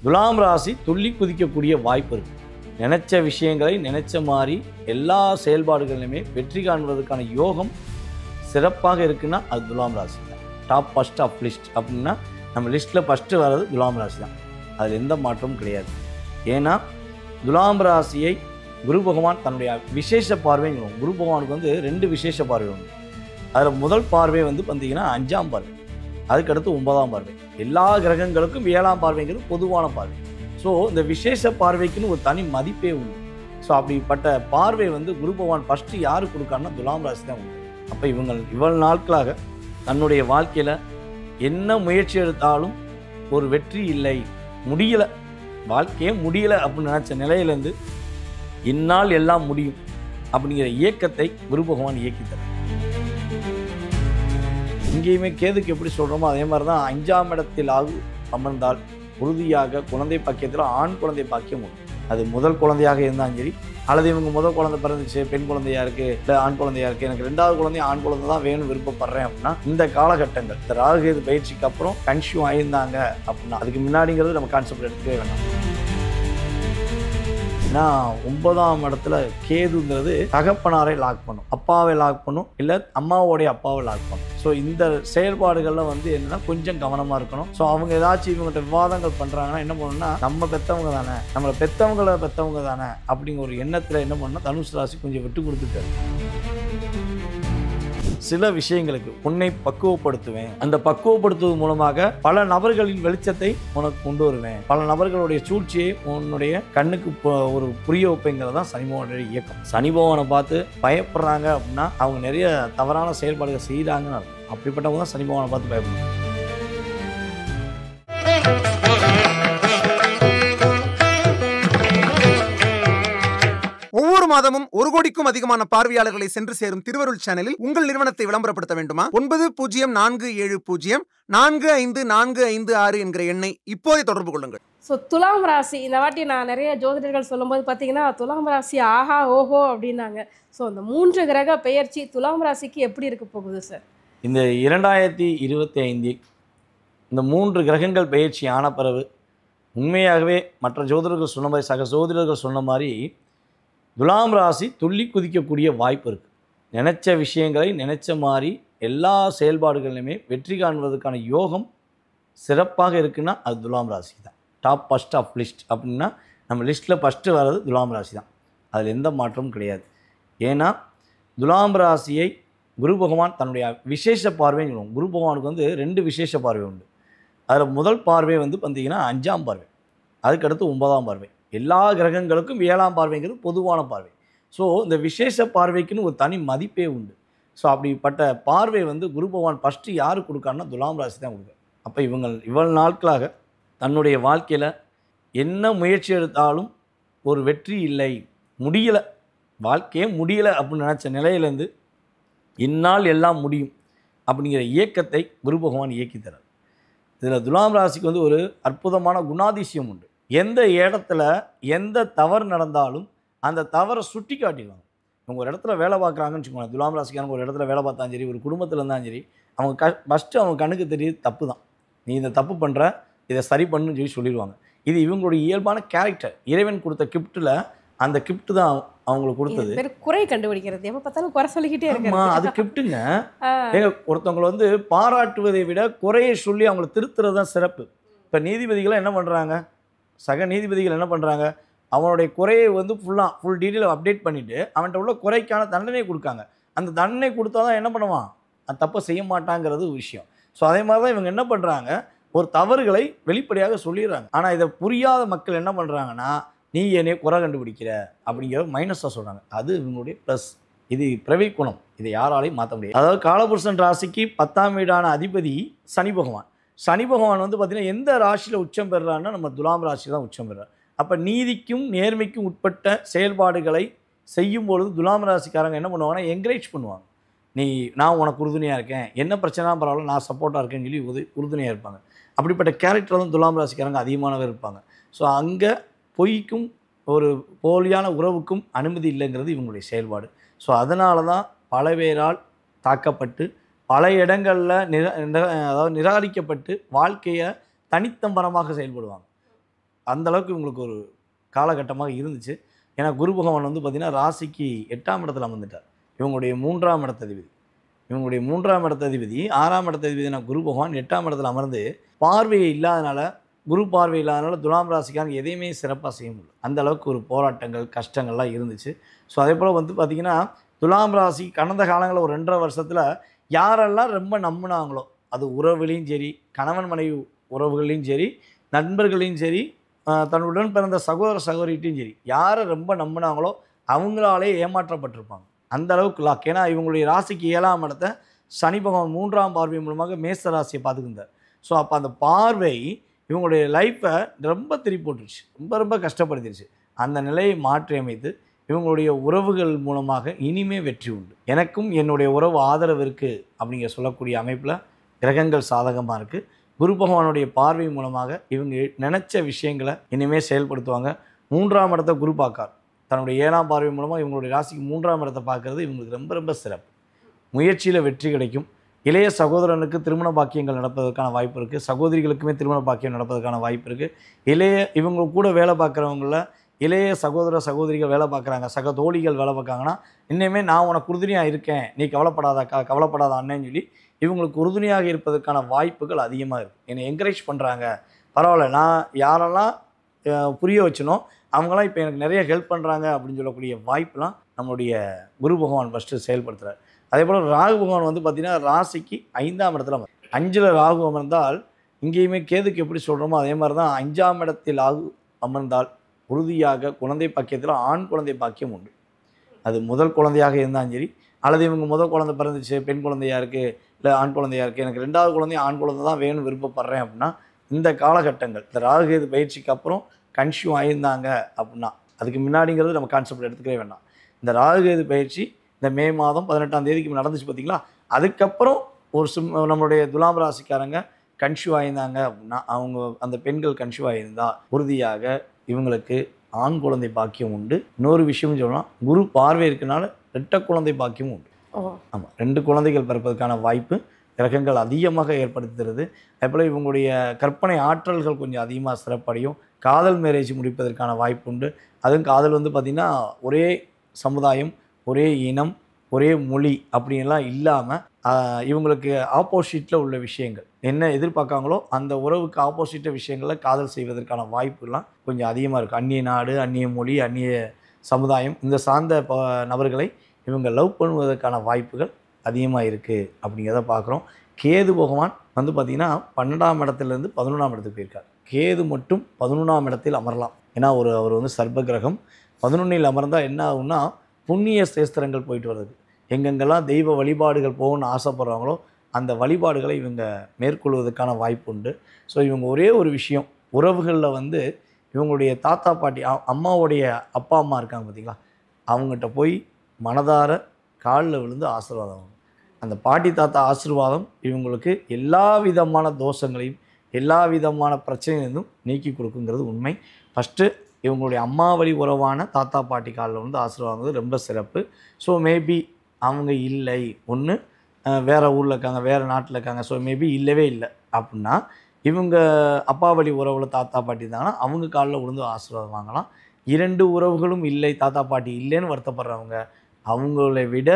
துலாம் ராசி துள்ளி குதிக்கக்கூடிய வாய்ப்பு இருக்குது. நினச்ச விஷயங்களை நினச்ச மாதிரி எல்லா செயல்பாடுகளிலுமே வெற்றி காண்பதற்கான யோகம் சிறப்பாக இருக்குன்னா அது துலாம் ராசி தான். டாப் ஃபஸ்ட் ஆஃப் லிஸ்ட் அப்படின்னா நம்ம லிஸ்ட்டில் ஃபஸ்ட்டு வர்றது துலாம் ராசி தான். அதில் எந்த மாற்றமும் கிடையாது. ஏன்னா துலாம் ராசியை குரு பகவான் தன்னுடைய விசேஷ பார்வைங்கிறோம். குரு பகவானுக்கு வந்து 2 விசேஷ பார்வை உண்டு. அதில் முதல் பார்வை வந்து பார்த்தீங்கன்னா 5ஆம் பார்வை, அதுக்கடுத்து 9ஆம் பார்வை. எல்லா கிரகங்களுக்கும் 7ஆம் பார்வைங்கிறது பொதுவான பார்வை. ஸோ இந்த விசேஷ பார்வைக்குன்னு ஒரு தனி மதிப்பே உண்டு. ஸோ அப்படிப்பட்ட பார்வை வந்து குரு பகவான் ஃபஸ்ட்டு யார் கொடுக்காருன்னா துலாம் ராசி தான் உண்டு. அப்போ இவ்வளவு நாட்களாக தன்னுடைய வாழ்க்கையில் என்ன முயற்சி எடுத்தாலும் ஒரு வெற்றி இல்லை, முடியலை, வாழ்க்கையே முடியலை அப்படின்னு நினச்ச நிலையிலேருந்து இந்நாள் எல்லாம் முடியும் அப்படிங்கிற இயக்கத்தை குரு பகவான் இயக்கித்தர. இங்கேயுமே கேதுக்கு எப்படி சொல்கிறோமோ அதே மாதிரி தான் 5ஆம் இடத்தில் அமர்ந்தால் உறுதியாக குழந்தை பாக்கியத்தில் ஆண் குழந்தை பாக்கியம் உண்டு. அது முதல் குழந்தையாக இருந்தாலும் சரி, அல்லது இவங்க முதல் குழந்தை பிறந்துச்சு பெண் குழந்தையாக இருக்குது, இல்லை ஆண் குழந்தையாக இருக்குது, எனக்கு 2வது குழந்தை ஆண் குழந்தை தான் வேணும் விருப்பப்படுறேன் அப்படின்னா இந்த காலகட்டங்கள் இந்த ராகுகேது பயிற்சிக்கு அப்புறம் கன்சியூவ் ஆயிருந்தாங்க அப்படின்னா, அதுக்கு முன்னாடிங்கிறது நம்ம கான்செப்ட் எடுத்துக்கவே வேண்டாம். ஏன்னா 9ஆம் இடத்துல கேதுங்கிறது தகப்பனாரை லாக் பண்ணும், அப்பாவை லாக் பண்ணும், இல்லை அம்மாவோடைய அப்பாவை லாக் பண்ணும். ஸோ இந்த செயல்பாடுகளில் வந்து என்னன்னா கொஞ்சம் கவனமாக இருக்கணும். ஸோ அவங்க ஏதாச்சும் இவங்ககிட்ட விவாதங்கள் பண்ணுறாங்கன்னா என்ன பண்ணணும்னா, நம்ம பெற்றவங்க தானே, நம்மளை பெற்றவங்க தானே அப்படிங்கிற ஒரு எண்ணத்தில் என்ன பண்ணணும், தனுசு ராசி கொஞ்சம் விட்டு கொடுத்துட்டு சில விஷயங்களுக்கு உன்னை பக்குவப்படுத்துவேன், அந்த பக்குவப்படுத்துவது மூலமாக பல நபர்களின் வெளிச்சத்தை உனக்கு கொண்டு வருவேன், பல நபர்களுடைய சூழ்ச்சியை உன்னுடைய கண்ணுக்கு ஒரு புரிய வைப்பேங்கிறதான் சனிபகவானுடைய இயக்கம். சனிபகவானை பார்த்து பயப்படுறாங்க அப்படின்னா அவங்க நிறைய தவறான செயல்பாடுகள் செய்கிறாங்கன்னு அர்த்தம். அப்படிப்பட்டவங்க தான் சனிபகவானை பார்த்து பயப்படுறாங்க. ஒவ்வொரு மாதமும் 1 கோடிக்கும் அதிகமான பார்வையாளர்களை சென்று சேரும் திருவருள் சேனலில் உங்கள் நிறுவனத்தை விளம்பரப்படுத்த வேண்டுமா? 9047045456 என்கிற எண்ணை இப்போதே தொடர்பு கொள்ளுங்கள். ஸோ துலாம் ராசி இந்த வாட்டி நான் நிறைய ஜோதிடர்கள் சொல்லும்போது பார்த்தீங்கன்னா துலாம் ராசி ஆஹா ஓஹோ அப்படின்னாங்க. ஸோ அந்த 3 கிரக பெயர்ச்சி துலாம் ராசிக்கு எப்படி இருக்க போகுது சார்? இந்த 2025 இந்த 3 கிரகங்கள் பெயர்ச்சி ஆன பிறகு உண்மையாகவே மற்ற ஜோதிடர்கள் சொன்ன மாதிரி, சக ஜோதிடர்கள் சொன்ன மாதிரி துலாம் ராசி துள்ளி குதிக்கக்கூடிய வாய்ப்பு இருக்குது. நினச்ச விஷயங்களை நினச்ச மாதிரி எல்லா செயல்பாடுகளிலுமே வெற்றி காண்பதற்கான யோகம் சிறப்பாக இருக்குன்னா அது துலாம் ராசி தான். டாப் ஃபஸ்ட் ஆஃப் லிஸ்ட் அப்படின்னா நம்ம லிஸ்ட்டில் ஃபஸ்ட்டு வர்றது துலாம் ராசி தான். அதில் எந்த மாற்றமும் கிடையாது. ஏன்னா துலாம் ராசியை குரு பகவான் தன்னுடைய விசேஷ பார்வைங்கிறோம். குரு பகவானுக்கு வந்து 2 விசேஷ பார்வை உண்டு. அதில் முதல் பார்வை வந்து பார்த்திங்கன்னா 5ஆம் பார்வை, அதுக்கடுத்து 9ஆம் பார்வை. எல்லா கிரகங்களுக்கும் 7ஆம் பார்வைங்கிறது பொதுவான பார்வை. ஸோ இந்த விசேஷ பார்வைக்குன்னு ஒரு தனி மதிப்பே உண்டு. ஸோ அப்படிப்பட்ட பார்வை வந்து குரு பகவான் ஃபஸ்ட்டு யார் கொடுக்காருன்னா துலாம் ராசி தான் கொடுக்காரு. அப்போ இவ்வளவு நாட்களாக தன்னுடைய வாழ்க்கையில் என்ன முயற்சி எடுத்தாலும் ஒரு வெற்றி இல்லை, முடியலை, வாழ்க்கையே முடியலை அப்படின்னு நினச்ச நிலையிலேருந்து இந்நாள் எல்லாம் முடியும் அப்படிங்கிற இயக்கத்தை குரு பகவான் இயக்கித்தரார். இதில் துலாம் ராசிக்கு வந்து ஒரு அற்புதமான குணாதிசயம் உண்டு. எந்த இடத்துல எந்த தவறு நடந்தாலும் அந்த தவறை சுட்டி காட்டிடுவாங்க. அவங்க ஒரு இடத்துல வேலை பார்க்குறாங்கன்னு வச்சுக்கோங்க, துலாம் ராசிக்காரங்க ஒரு இடத்துல வேலை பார்த்தாலும் சரி, ஒரு குடும்பத்தில் இருந்தாலும் சரி, அவங்க ஃபஸ்ட்டு அவங்க கண்ணுக்கு தெரியுது தப்பு தான், நீ இந்த தப்பு பண்ணுற, இதை சரி பண்ணுன்னு சொல்லிடுவாங்க. இது இவங்களுடைய இயல்பான கேரக்டர். இறைவன் கொடுத்த கிஃப்ட்டில் அந்த கிஃப்ட் தான் அவங்களுக்கு கொடுத்தது. குறை கண்டுபிடிக்கிறது, எப்போ பார்த்தாலும் குறை சொல்லிக்கிட்டே இருக்காங்க. அது கிஃப்ட்டுங்க. ஒருத்தவங்களை வந்து பாராட்டுவதை விட குறையை சொல்லி அவங்களை திருத்துறது தான் சிறப்பு. இப்போ நீதிபதிகளை என்ன பண்ணுறாங்க, சக நீதிபதிகள் என்ன பண்ணுறாங்க, அவனுடைய குறையை வந்து ஃபுல் டீட்டெயில் அப்டேட் பண்ணிவிட்டு அவன்கிட்ட உள்ள குறைக்கான தண்டனை கொடுக்காங்க. அந்த தண்டனை கொடுத்தா தான் என்ன பண்ணுவான், அந்த தப்பை செய்ய மாட்டாங்கிறது விஷயம். ஸோ அதே மாதிரி தான் இவங்க என்ன பண்ணுறாங்க, ஒரு தவறுகளை வெளிப்படையாக சொல்லிடுறாங்க. ஆனால் இதை புரியாத மக்கள் என்ன பண்ணுறாங்கன்னா, நீ என்னைய குறை கண்டுபிடிக்கிற அப்படிங்கிற மைனஸாக சொல்கிறாங்க. அது இவங்களுடைய ப்ளஸ். இது பிறவி குணம், இதை யாராலையும் மாற்ற முடியாது. அதாவது காலபுருஷன் ராசிக்கு 10ஆம் வீடான அதிபதி சனி பகவான். சனி பகவான் வந்து பார்த்திங்கன்னா எந்த ராசியில் உச்சம் பெறுறான்னா நம்ம துலாம் ராசியில் தான் உச்சம் பெறுறார். அப்போ நீதிக்கும் நேர்மைக்கும் உட்பட்ட செயல்பாடுகளை செய்யும் பொழுது துலாம் ராசிக்காரங்க என்ன பண்ணுவாங்கன்னா என்கரேஜ் பண்ணுவாங்க. நான் உனக்கு உறுதுணையாக இருக்கேன், என்ன பிரச்சனை பரவாயில்ல, நான் சப்போர்ட்டாக இருக்கேன்னு சொல்லி உறுதுணையாக இருப்பாங்க. அப்படிப்பட்ட கேரக்டர் தான் துலாம் ராசிக்காரங்க அதிகமானவர் இருப்பாங்க. ஸோ அங்கே பொய்க்கும் ஒரு போலியான உறவுக்கும் அனுமதி இல்லைங்கிறது இவங்களுடைய செயல்பாடு. ஸோ அதனால தான் பல பேரால் தாக்கப்பட்டு பல இடங்களில் அதாவது நிராகரிக்கப்பட்டு வாழ்க்கையை தனித்தம்பரமாக செயல்படுவாங்க. அந்தளவுக்கு இவங்களுக்கு ஒரு காலகட்டமாக இருந்துச்சு. ஏன்னா குரு பகவான் வந்து பார்த்திங்கன்னா ராசிக்கு 8ஆம் இடத்துல அமர்ந்துட்டார். இவங்களுடைய 3ஆம் இடத்ததிபதி. இவங்களுடைய 3ஆம் இடத்ததிபதி 6ஆம் இடத்ததிபதியான குரு பகவான் 8ஆம் இடத்துல அமர்ந்து பார்வை இல்லாதனால, குரு பார்வை இல்லாதனால துலாம் ராசிக்காரங்க எதையுமே சிறப்பாக செய்ய முடியல. அந்த அளவுக்கு ஒரு போராட்டங்கள், கஷ்டங்கள்லாம் இருந்துச்சு. ஸோ அதேபோல் வந்து பார்த்திங்கன்னா துலாம் ராசி கடந்த காலங்களில் ஒரு 2.5 வருஷத்தில் யாரெல்லாம் ரொம்ப நம்பினாங்களோ, அது உறவுலையும் சரி, கணவன் மனைவி உறவுகள்லையும் சரி, நண்பர்களையும் சரி, தன்னுடன் பிறந்த சகோதர சகோதரிகிட்டையும் சரி, யாரை ரொம்ப நம்பினாங்களோ அவங்களாலே ஏமாற்றப்பட்டிருப்பாங்க. அந்த அளவுக்கு லாக். ஏன்னா இவங்களுடைய ராசிக்கு 7ஆம் இடத்த சனி பகவான் 3ஆம் பார்வை மூலமாக மேச ராசியை பார்த்துக்கிட்டார். ஸோ அப்போ அந்த பார்வை இவங்களுடைய லைஃப்பை ரொம்ப திருப்பி போட்டுருச்சு, ரொம்ப கஷ்டப்படுத்திடுச்சு. அந்த நிலையை மாற்றி அமைத்து இவங்களுடைய உறவுகள் மூலமாக இனிமே வெற்றி உண்டு. எனக்கும் என்னுடைய உறவு ஆதரவு இருக்குது அப்படிங்கிற சொல்லக்கூடிய அமைப்பில் கிரகங்கள் சாதகமாக இருக்குது. குரு பகவானுடைய பார்வை மூலமாக இவங்க நினச்ச விஷயங்களை இனிமேல் செயல்படுத்துவாங்க. 3ஆம் இடத்தை குரு பார்க்கார். தன்னுடைய 7ஆம் பார்வை மூலமாக இவங்களுடைய ராசிக்கு 3ஆம் இடத்தை பார்க்குறது இவங்களுக்கு ரொம்ப சிறப்பு. முயற்சியில் வெற்றி கிடைக்கும். இளைய சகோதரனுக்கு திருமண பாக்கியங்கள் நடப்பதற்கான வாய்ப்பு இருக்குது. சகோதரிகளுக்குமே திருமண பாக்கியம் நடப்பதற்கான வாய்ப்பு இருக்குது. இவங்க கூட வேலை பார்க்குறவங்கள இளைய சகோதர சகோதரிகள் வேலை பார்க்குறாங்க, சக தோழிகள் வேலை பார்க்காங்கன்னா, இன்னுமே நான் உனக்கு உறுதுணையாக இருக்கேன், நீ கவலைப்படாதாக்கா, கவலைப்படாத அண்ணன்னு சொல்லி இவங்களுக்கு உறுதுணையாக இருப்பதற்கான வாய்ப்புகள் அதிகமாக இருக்குது. என்னை என்கரேஜ் பண்ணுறாங்க, பரவாயில்ல, நான் யாரெல்லாம் புரிய வச்சனோ அவங்களாம் இப்போ எனக்கு நிறைய ஹெல்ப் பண்ணுறாங்க அப்படின்னு சொல்லக்கூடிய வாய்ப்பெலாம் நம்மளுடைய குரு பகவான் ஃபஸ்ட்டு செயல்படுத்துகிறார். அதே போல் ராகு பகவான் வந்து பார்த்திங்கன்னா ராசிக்கு 5ஆம் இடத்துல 5ல் ராகு அமர்ந்தால், இங்கேயுமே கேதுக்கு எப்படி சொல்கிறோமோ அதே மாதிரி தான் 5ஆம் இடத்தில் ராகு அமர்ந்தால் உறுதியாக குழந்தை பாக்கியத்தில் ஆண் குழந்தை பாக்கியம் உண்டு. அது முதல் குழந்தையாக இருந்தாலும் சரி, அல்லது இவங்க முதல் குழந்தை பிறந்துச்சு, பெண் குழந்தையாக இருக்குது, இல்லை ஆண் குழந்தையாக இருக்குது, எனக்கு 2வது குழந்தை ஆண் குழந்தை தான் வேணும்னு விருப்பப்படுறேன் அப்படின்னா, இந்த காலகட்டங்கள் இந்த ராகு கேது பயிற்சிக்கு அப்புறம் கன்சியூவ் ஆகியிருந்தாங்க அப்படின்னா, அதுக்கு முன்னாடிங்கிறது நம்ம கான்செப்ட் எடுத்துக்கவே வேண்டாம். இந்த ராகு கேது பயிற்சி இந்த மே மாதம் 18ஆம் தேதிக்கு நடந்துச்சு பார்த்திங்களா, அதுக்கப்புறம் ஒரு நம்மளுடைய துலாம் ராசிக்காரங்க கன்சியூவ் ஆகியிருந்தாங்க அப்படின்னா, அவங்க அந்த பெண்கள் கன்சியூவ் ஆகியிருந்தா உறுதியாக இவங்களுக்கு ஆண் குழந்தை பாக்கியம் உண்டு. இன்னொரு விஷயம் சொல்லலாம், குரு பார்வை இருக்கனால 2 குழந்தை பாக்கியம் உண்டு. ஆமாம், 2 குழந்தைகள் பிறப்பதற்கான வாய்ப்பு கிரகங்கள் அதிகமாக ஏற்படுத்துகிறது. அதேபோல் இவங்களுடைய கற்பனை ஆற்றல்கள் கொஞ்சம் அதிகமாக சிறப்படையும். காதல் மேரேஜ் முடிப்பதற்கான வாய்ப்பு உண்டு. அதுவும் காதல் வந்து பார்த்திங்கன்னா ஒரே சமுதாயம், ஒரே இனம், ஒரே மொழி அப்படின்லாம் இல்லாமல் இவங்களுக்கு ஆப்போசிட்டில் உள்ள விஷயங்கள் என்ன எதிர்பார்க்காங்களோ அந்த உறவுக்கு ஆப்போசிட்ட விஷயங்களில் காதல் செய்வதற்கான வாய்ப்புலாம் கொஞ்சம் அதிகமாக இருக்குது. அந்நிய நாடு, அந்நிய மொழி, அந்நிய சமுதாயம் இந்த சார்ந்த நபர்களை இவங்க லவ் பண்ணுவதற்கான வாய்ப்புகள் அதிகமாக இருக்குது அப்படிங்கிறத பார்க்குறோம். கேது பகவான் வந்து பார்த்திங்கன்னா 12ஆம் இடத்துலேருந்து 11ஆம் இடத்துக்கு போயிருக்கார். கேது மட்டும் 11ஆம் இடத்தில் அமரலாம். ஏன்னா அவர் வந்து சர்ப கிரகம். 11இல் அமர்ந்தால் என்ன ஆகும்னா, புண்ணிய சேஸ்திரங்கள் போயிட்டு வர்றது, எங்கெங்கெல்லாம் தெய்வ வழிபாடுகள் போகணும்னு ஆசைப்படுறாங்களோ அந்த வழிபாடுகளை இவங்க மேற்கொள்வதற்கான வாய்ப்பு உண்டு. ஸோ இவங்க ஒரே ஒரு விஷயம், உறவுகளில் வந்து இவங்களுடைய தாத்தா பாட்டி, அம்மாவுடைய அப்பா அம்மா இருக்காங்க பார்த்திங்களா, அவங்ககிட்ட போய் மனதார காலில் விழுந்து ஆசீர்வாதம். அந்த பாட்டி தாத்தா ஆசீர்வாதம் இவங்களுக்கு எல்லா விதமான தோஷங்களையும் எல்லா விதமான பிரச்சனையிலிருந்தும் நீக்கி கொடுக்குங்கிறது உண்மை. ஃபஸ்ட்டு இவங்களுடைய அம்மா வழி உறவான தாத்தா பாட்டி காலில் வந்து ஆசீர்வாதம் ரொம்ப சிறப்பு. ஸோ மேபி அவங்க இல்லை, ஒன்று வேறு ஊரில் இருக்காங்க, வேறு நாட்டில் இருக்காங்க, ஸோ மேபி இல்லவே இல்லை அப்படின்னா இவங்க அப்பா வழி உறவில் தாத்தா பாட்டி இருந்தாங்கன்னா அவங்க காலில் விழுந்து ஆசீர்வாதம் வாங்கலாம். 2 உறவுகளும் இல்லை, தாத்தா பாட்டி இல்லைன்னு வருத்தப்படுறவங்க, அவங்களை விட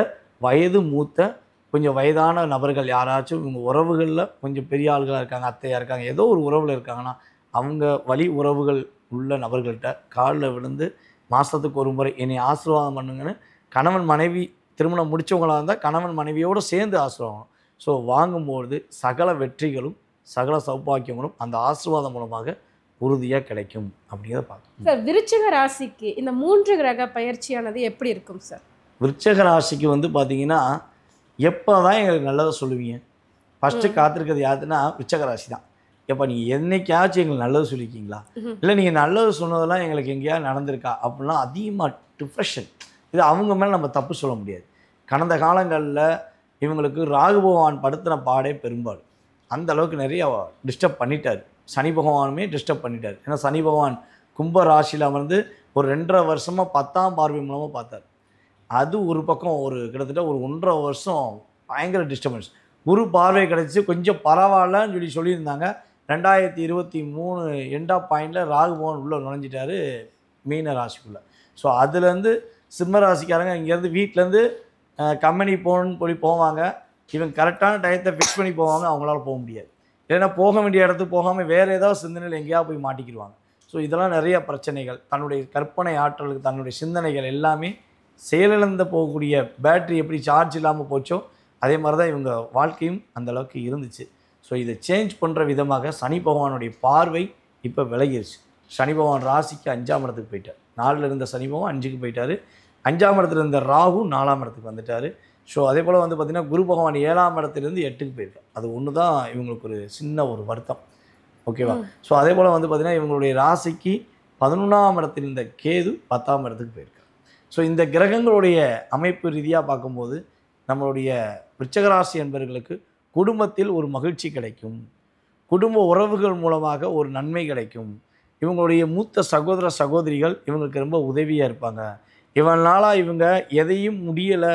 வயது மூத்த கொஞ்சம் வயதான நபர்கள் யாராச்சும் இவங்க உறவுகளில் கொஞ்சம் பெரிய ஆள்களாக இருக்காங்க, அத்தையாக இருக்காங்க, ஏதோ ஒரு உறவில் இருக்காங்கன்னா அவங்க வழி உறவுகள் உள்ள நபர்கள்ட்ட காலில் விழுந்து மாதத்துக்கு ஒரு முறை என்னை ஆசீர்வாதம் பண்ணுங்கன்னு, கணவன் மனைவி திருமணம் முடித்தவங்களாக இருந்தால் கணவன் மனைவியோடு சேர்ந்து ஆசீர்வாதம். ஸோ வாங்கும்போது சகல வெற்றிகளும் சகல சௌபாக்கியங்களும் அந்த ஆசீர்வாதம் மூலமாக உறுதியாக கிடைக்கும் அப்படிங்கிறத பார்க்கணும். சார், விருச்சிக ராசிக்கு இந்த 3 கிரக பயிற்சியானது எப்படி இருக்கும் சார்? விருச்சிக ராசிக்கு வந்து பார்த்தீங்கன்னா, எப்போ தான் எங்களுக்கு நல்லதை சொல்லுவீங்க? ஃபஸ்ட்டு காத்திருக்கிறது யாருன்னா விருச்சிக ராசி தான். எப்போ நீங்கள் என்னைக்காச்சும் எங்களுக்கு நல்லது சொல்லியிருக்கீங்களா, இல்லை நீங்கள் நல்லது சொன்னதெல்லாம் எங்களுக்கு எங்கேயாவது நடந்திருக்கா அப்படின்னா அதிகமாக டிப்ரெஷன். இது அவங்க மேலே நம்ம தப்பு சொல்ல முடியாது. கடந்த காலங்களில் இவங்களுக்கு ராகு பகவான் படுத்தின பாடே பெரும்பாடு. அந்த அளவுக்கு நிறைய டிஸ்டர்ப் பண்ணிட்டார். சனி பகவானுமே டிஸ்டர்ப் பண்ணிட்டார். ஏன்னா சனி பகவான் கும்ப ராசியில் அமர்ந்து ஒரு 2.5 வருஷமாக 10ஆம் பார்வை மூலமாக பார்த்தார். அது ஒரு பக்கம் கிட்டத்தட்ட ஒரு 1.5 வருஷம் பயங்கர டிஸ்டர்பன்ஸ். குரு பார்வை கிடச்சி கொஞ்சம் பரவாயில்லன்னு சொல்லியிருந்தாங்க. 2023 எண்ட் ஆஃப் பாயிண்டில் ராகு பகவான் உள்ளே நுழைஞ்சிட்டாரு மீன ராசிக்குள்ளே. ஸோ அதுலேருந்து சிம்ம ராசிக்காரங்க இங்கேருந்து வீட்டிலேருந்து கம்பெனி போகணுன்னு சொல்லி போவாங்க. இவங்க கரெக்டான டயத்தை ஃபிக்ஸ் பண்ணி போவாங்க, அவங்களால போக முடியாது. இல்லைன்னா போக வேண்டிய இடத்துக்கு போகாமல் வேறு ஏதாவது சிந்தனையில் எங்கேயாவது போய் மாட்டிக்கிடுவாங்க. ஸோ இதெல்லாம் நிறைய பிரச்சனைகள். தன்னுடைய கற்பனை ஆற்றலுக்கு தன்னுடைய சிந்தனைகள் எல்லாமே செயலிழந்து போகக்கூடிய பேட்ரி எப்படி சார்ஜ் இல்லாமல் போச்சோ அதே மாதிரி தான் இவங்க வாழ்க்கையும் அந்தளவுக்கு இருந்துச்சு. ஸோ இதை சேஞ்ச் பண்ணுற விதமாக சனி பகவானுடைய பார்வை இப்போ விலகிருச்சு. சனி பகவான் ராசிக்கு 5ஆம் இடத்துக்கு போயிட்டார். 4ல் இருந்த சனி பகவான் 5க்கு போயிட்டார். 5ஆம் இடத்துல இருந்த ராகு 4ஆம் இடத்துக்கு வந்துட்டார். ஸோ அதே போல் வந்து பார்த்திங்கன்னா குரு பகவான் 7ஆம் இடத்துலேருந்து 8க்கு போயிருக்கார். அது ஒன்று தான் இவங்களுக்கு ஒரு சின்ன ஒரு வருத்தம். ஓகேவா? ஸோ அதே போல் வந்து பார்த்திங்கன்னா இவங்களுடைய ராசிக்கு 11ஆம் இடத்தில் இருந்த கேது 10ஆம் இடத்துக்கு போயிருக்கார். ஸோ இந்த கிரகங்களுடைய அமைப்பு ரீதியாக பார்க்கும்போது நம்மளுடைய விருச்சிக ராசி என்பவர்களுக்கு குடும்பத்தில் ஒரு மகிழ்ச்சி கிடைக்கும், குடும்ப உறவுகள் மூலமாக ஒரு நன்மை கிடைக்கும். இவங்களுடைய மூத்த சகோதர சகோதரிகள் இவங்களுக்கு ரொம்ப உதவியாக இருப்பாங்க. இவனால இவங்க எதையும் முடியலை,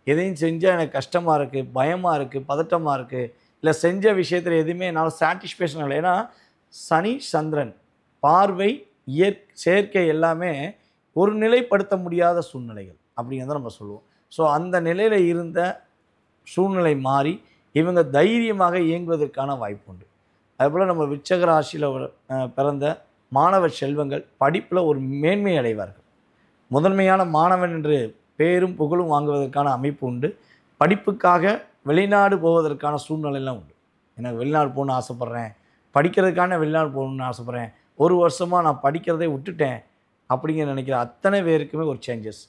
எதையும் செஞ்சால் எனக்கு கஷ்டமாக இருக்குது, பயமாக இருக்குது, பதட்டமாக இருக்குது, இல்லை செஞ்ச விஷயத்தில் எதுவுமே என்னால் சாட்டிஸ்ஃபேக்ஷன் இல்லை. ஏன்னா சனி சந்திரன் பார்வை சேர்க்கை எல்லாமே ஒரு நிலைப்படுத்த முடியாத சூழ்நிலைகள் அப்படிங்கிறத நம்ம சொல்லுவோம். ஸோ அந்த நிலையில் இருந்த சூழ்நிலை மாறி இவங்க தைரியமாக இயங்குவதற்கான வாய்ப்பு உண்டு. அதுபோல் நம்ம விருச்சிக ராசியில் பிறந்த மாணவ செல்வங்கள் படிப்பில் ஒரு மேன்மை அடைவார்கள். முதன்மையான மாணவன் என்று பேரும் புகழும் வாங்குவதற்கான அமைப்பு உண்டு. படிப்புக்காக வெளிநாடு போவதற்கான சூழ்நிலையெல்லாம் உண்டு. எனக்கு வெளிநாடு போகணுன்னு ஆசைப்பட்றேன், படிக்கிறதுக்கான வெளிநாடு போகணுன்னு ஆசைப்பட்றேன், ஒரு வருஷமாக நான் படிக்கிறதை விட்டுட்டேன் அப்படிங்கிற நினைக்கிற அத்தனை பேருக்குமே ஒரு சேஞ்சஸ்.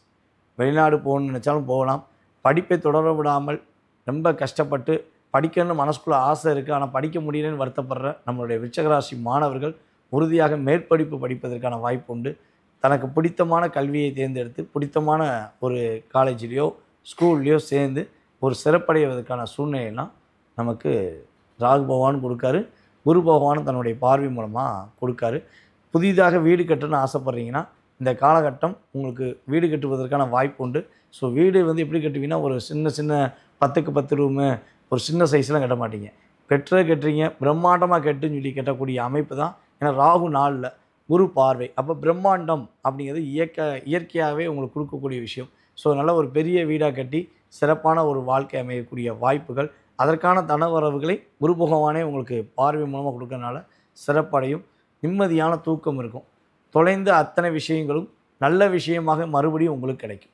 வெளிநாடு போகணுன்னு நினச்சாலும் போகலாம். படிப்பை தொடர விடாமல் ரொம்ப கஷ்டப்பட்டு படிக்கணும்னு மனசுக்குள்ளே ஆசை இருக்குது, ஆனால் படிக்க முடியலன்னு வருத்தப்படுற நம்மளுடைய விருச்சிக ராசி மாணவர்கள் உறுதியாக மேற்படிப்பு படிப்பதற்கான வாய்ப்பு உண்டு. தனக்கு பிடித்தமான கல்வியை தேர்ந்தெடுத்து பிடித்தமான ஒரு காலேஜ்லேயோ ஸ்கூல்லையோ சேர்ந்து ஒரு சிறப்படைவதற்கான சூழ்நிலையெல்லாம் நமக்கு ராகு பகவான் கொடுக்காரு, குரு பகவான் தன்னுடைய பார்வை மூலமாக கொடுக்காரு. புதிதாக வீடு கட்டணும்னு ஆசைப்பட்றீங்கன்னா இந்த காலகட்டம் உங்களுக்கு வீடு கட்டுவதற்கான வாய்ப்பு உண்டு. ஸோ வீடு வந்து எப்படி கட்டுவீங்கன்னா ஒரு சின்ன 10க்கு 10 ரூமு ஒரு சின்ன சைஸ்லாம் கட்ட மாட்டீங்க. கட்டுறீங்க பிரம்மாண்டமாக கட்டுன்னு சொல்லி கட்டக்கூடிய அமைப்பு தான். ஏன்னா ராகு 4ல் குரு பார்வை, அப்போ பிரம்மாண்டம் அப்படிங்கிறது இயற்கையாகவே உங்களுக்கு கொடுக்கக்கூடிய விஷயம். ஸோ நல்ல ஒரு பெரிய வீடாக கட்டி சிறப்பான ஒரு வாழ்க்கை அமையக்கூடிய வாய்ப்புகள், அதற்கான தனவரவுகளை குரு பகவானே உங்களுக்கு பார்வை மூலமாக கொடுக்கறனால சிறப்படையும். நிம்மதியான தூக்கம் இருக்கும். தொலைந்த அத்தனை விஷயங்களும் நல்ல விஷயமாக மறுபடியும் உங்களுக்கு கிடைக்கும்.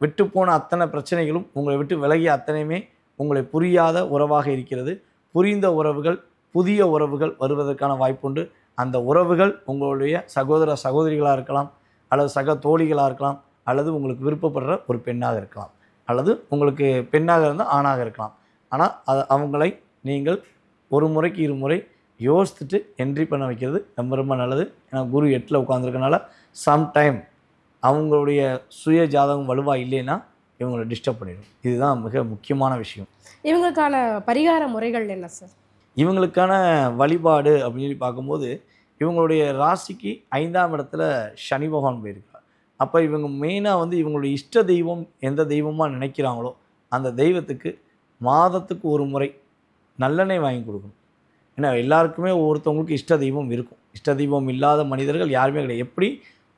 விட்டு போன அத்தனை பிரச்சனைகளும் உங்களை விட்டு விலகிய அத்தனையுமே உங்களை புரியாத உறவாக இருக்கிறது. புரிந்த உறவுகள் புதிய உறவுகள் வருவதற்கான வாய்ப்புண்டு. அந்த உறவுகள் உங்களுடைய சகோதர சகோதரிகளாக இருக்கலாம், அல்லது சக தோழிகளாக இருக்கலாம், அல்லது உங்களுக்கு விருப்பப்படுற ஒரு பெண்ணாக இருக்கலாம், அல்லது உங்களுக்கு பெண்ணாக இருந்தால் ஆணாக இருக்கலாம். ஆனால் அவங்களை நீங்கள் ஒரு முறைக்கு 2 முறை யோசித்துட்டு என்ட்ரி பண்ண வைக்கிறது ரொம்ப ரொம்ப நல்லது. ஏன்னா குரு 8ல் உட்காந்துருக்கனால சம்டைம் அவங்களுடைய சுய ஜாதகம் வலுவாக இல்லைன்னா இவங்களை டிஸ்டர்ப் பண்ணிடும். இதுதான் மிக முக்கியமான விஷயம். இவங்களுக்கான பரிகார முறைகள் என்ன சார்? இவங்களுக்கான வழிபாடு அப்படின்னு சொல்லி பார்க்கும்போது இவங்களுடைய ராசிக்கு 5ஆம் இடத்துல சனி பகவான் போயிருக்கார். அப்போ இவங்க மெயினாக வந்து இவங்களுடைய இஷ்ட தெய்வம் எந்த தெய்வமாக நினைக்கிறாங்களோ அந்த தெய்வத்துக்கு மாதத்துக்கு ஒரு முறை நல்லெண்ணெய் வாங்கி கொடுக்கணும். ஏன்னா எல்லாருக்குமே ஒவ்வொருத்தவங்களுக்கு இஷ்ட தெய்வம் இருக்கும். இஷ்ட தெய்வம் இல்லாத மனிதர்கள் யாருமே கிடையாது. எப்படி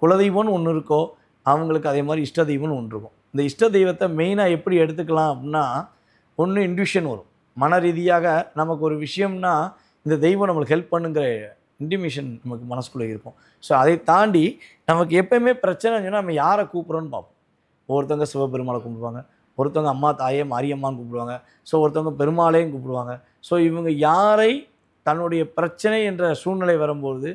குலதெய்வம்னு ஒன்று இருக்கோ அவங்களுக்கு அதே மாதிரி இஷ்ட தெய்வம்னு ஒன்று இருக்கும். இந்த இஷ்ட தெய்வத்தை மெயினாக எப்படி எடுத்துக்கலாம் அப்படின்னா, ஒன்று இன்ட்யூஷன் வரும். மன ரீதியாக நமக்கு ஒரு விஷயம்னா இந்த தெய்வம் நம்மளுக்கு ஹெல்ப் பண்ணுங்கிற இன்டிமேஷன் நமக்கு மனசுக்குள்ளே இருக்கும். ஸோ அதை தாண்டி நமக்கு எப்போயுமே பிரச்சனைன்னு சொன்னால் நம்ம யாரை கூப்பிட்றோன்னு பார்ப்போம். ஒருத்தவங்க சிவபெருமாளை கும்பிடுவாங்க, ஒருத்தவங்க அம்மா தாயே மாரியம்மான்னு கூப்பிடுவாங்க, ஸோ ஒருத்தவங்க பெருமாளையும் கூப்பிடுவாங்க. ஸோ இவங்க யாரை தன்னுடைய பிரச்சனை என்ற சூழ்நிலை வரும்போது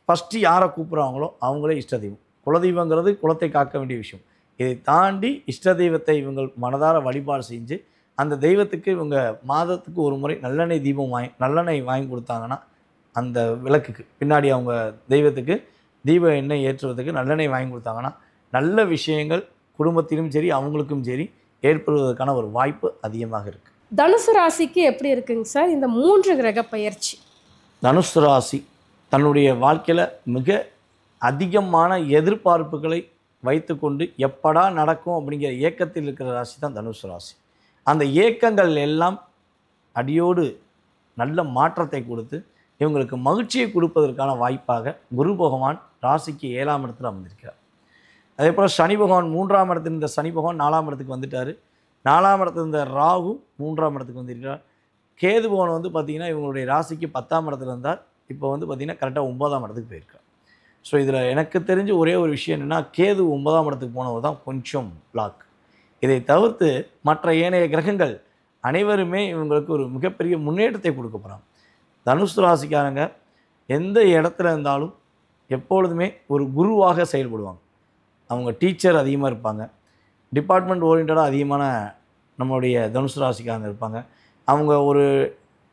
ஃபஸ்ட்டு யாரை கூப்பிட்றாங்களோ அவங்களே இஷ்ட தெய்வம். குலதெய்வங்கிறது குலத்தை காக்க வேண்டிய விஷயம். இதை தாண்டி இஷ்ட தெய்வத்தை இவங்க மனதார வழிபாடு செஞ்சு அந்த தெய்வத்துக்கு இவங்க மாதத்துக்கு ஒரு முறை நல்லெண்ணெய் வாங்கி கொடுத்தாங்கன்னா, அந்த விளக்குக்கு பின்னாடி அவங்க தெய்வத்துக்கு தீப எண்ணெய் ஏற்றுவதற்கு நல்லெண்ணெய் வாங்கி கொடுத்தாங்கன்னா நல்ல விஷயங்கள் குடும்பத்திலும் சரி அவங்களுக்கும் சரி ஏற்படுவதற்கான ஒரு வாய்ப்பு அதிகமாக இருக்குது. தனுசு ராசிக்கு எப்படி இருக்குங்க சார் இந்த 3 கிரக பயிற்சி? தனுசு ராசி தன்னுடைய வாழ்க்கையில் மிக அதிகமான எதிர்பார்ப்புகளை வைத்துக்கொண்டு எப்படா நடக்கும் அப்படிங்கிற ஏக்கத்தில் இருக்கிற ராசி தான் தனுசு ராசி. அந்த ஏக்கங்கள் எல்லாம் அடியோடு நல்ல மாற்றத்தை கொடுத்து இவங்களுக்கு மகிழ்ச்சியை கொடுப்பதற்கான வாய்ப்பாக குரு பகவான் ராசிக்கு 7ஆம் இடத்துல அமர்ந்திருக்கிறார். அதே போல் சனி பகவான் 3ஆம் இடத்துல இருந்த சனி பகவான் 4ஆம் இடத்துக்கு வந்துட்டார். 4ஆம் இடத்துல இருந்த ராகு 3ஆம் இடத்துக்கு வந்திருக்கிறார். கேது பகவான் வந்து பார்த்திங்கன்னா இவங்களுடைய ராசிக்கு 10ஆம் இடத்துல இருந்தார். இப்போ வந்து பார்த்திங்கன்னா கரெக்டாக 9ஆம் இடத்துக்கு போயிருக்கார். ஸோ இதில் எனக்கு தெரிஞ்ச ஒரே ஒரு விஷயம் என்னென்னா, கேது 9ஆம் இடத்துக்கு போனவர் தான் கொஞ்சம் லாக். இதை தவிர்த்து மற்ற ஏனைய கிரகங்கள் அனைவருமே இவங்களுக்கு ஒரு மிகப்பெரிய முன்னேற்றத்தை கொடுக்க போகிறாங்க. தனுசு ராசிக்காரங்க எந்த இடத்துல இருந்தாலும் எப்பொழுதுமே ஒரு குருவாக செயல்படுவாங்க. அவங்க டீச்சர் அதிகமாக இருப்பாங்க. டிபார்ட்மெண்ட் ஓரியன்டாக அதிகமான நம்மளுடைய தனுசு ராசிக்காரங்க இருப்பாங்க. அவங்க ஒரு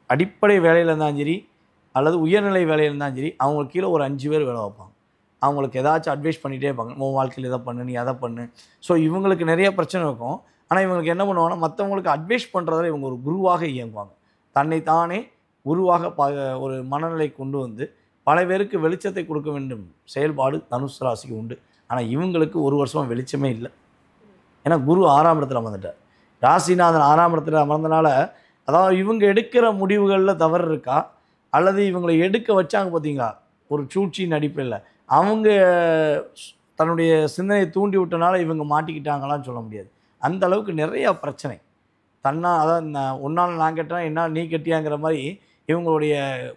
அடிப்படை வேலையில் இருந்தாலும் சரி அல்லது உயர்நிலை வேலையில் இருந்தாலும் சரி, அவங்களுக்கு கீழே ஒரு 5 பேர் வேலை வைப்பாங்க. அவங்களுக்கு ஏதாச்சும் அட்வைஸ் பண்ணிகிட்டே இருப்பாங்க. உன் வாழ்க்கையில் இதை பண்ணு, நீ அதை பண்ணு. ஸோ இவங்களுக்கு நிறைய பிரச்சனை இருக்கும். ஆனால் இவங்களுக்கு என்ன பண்ணுவாங்கன்னா, மற்றவங்களுக்கு அட்வைஸ் பண்ணுறதில் இவங்க ஒரு குருவாக இயங்குவாங்க. தன்னைத்தானே குருவாக ஒரு மனநிலை கொண்டு வந்து பல பேருக்கு வெளிச்சத்தை கொடுக்க வேண்டும் செயல்பாடு தனுசு ராசிக்கு உண்டு. ஆனால் இவங்களுக்கு ஒரு வருஷமாக வெளிச்சமே இல்லை. ஏன்னா குரு 6ஆம் இடத்துல அமர்ந்துட்டார். ராசிநாதன் 6ஆம் இடத்துல அமர்ந்தனால, அதாவது இவங்க எடுக்கிற முடிவுகளில் தவறு இருக்கா அல்லது இவங்களை எடுக்க வச்சாங்க பார்த்தீங்களா ஒரு சூழ்ச்சியின் அடிப்படையில், அவங்க தன்னுடைய சிந்தனையை தூண்டி விட்டனால இவங்க மாட்டிக்கிட்டாங்களான்னு சொல்ல முடியாது. அந்த அளவுக்கு நிறையா பிரச்சனை. அதாவது உன்னால் நான் கெட்டேன், என்னால் நீ கெட்டியாங்கிற மாதிரி இவங்களுடைய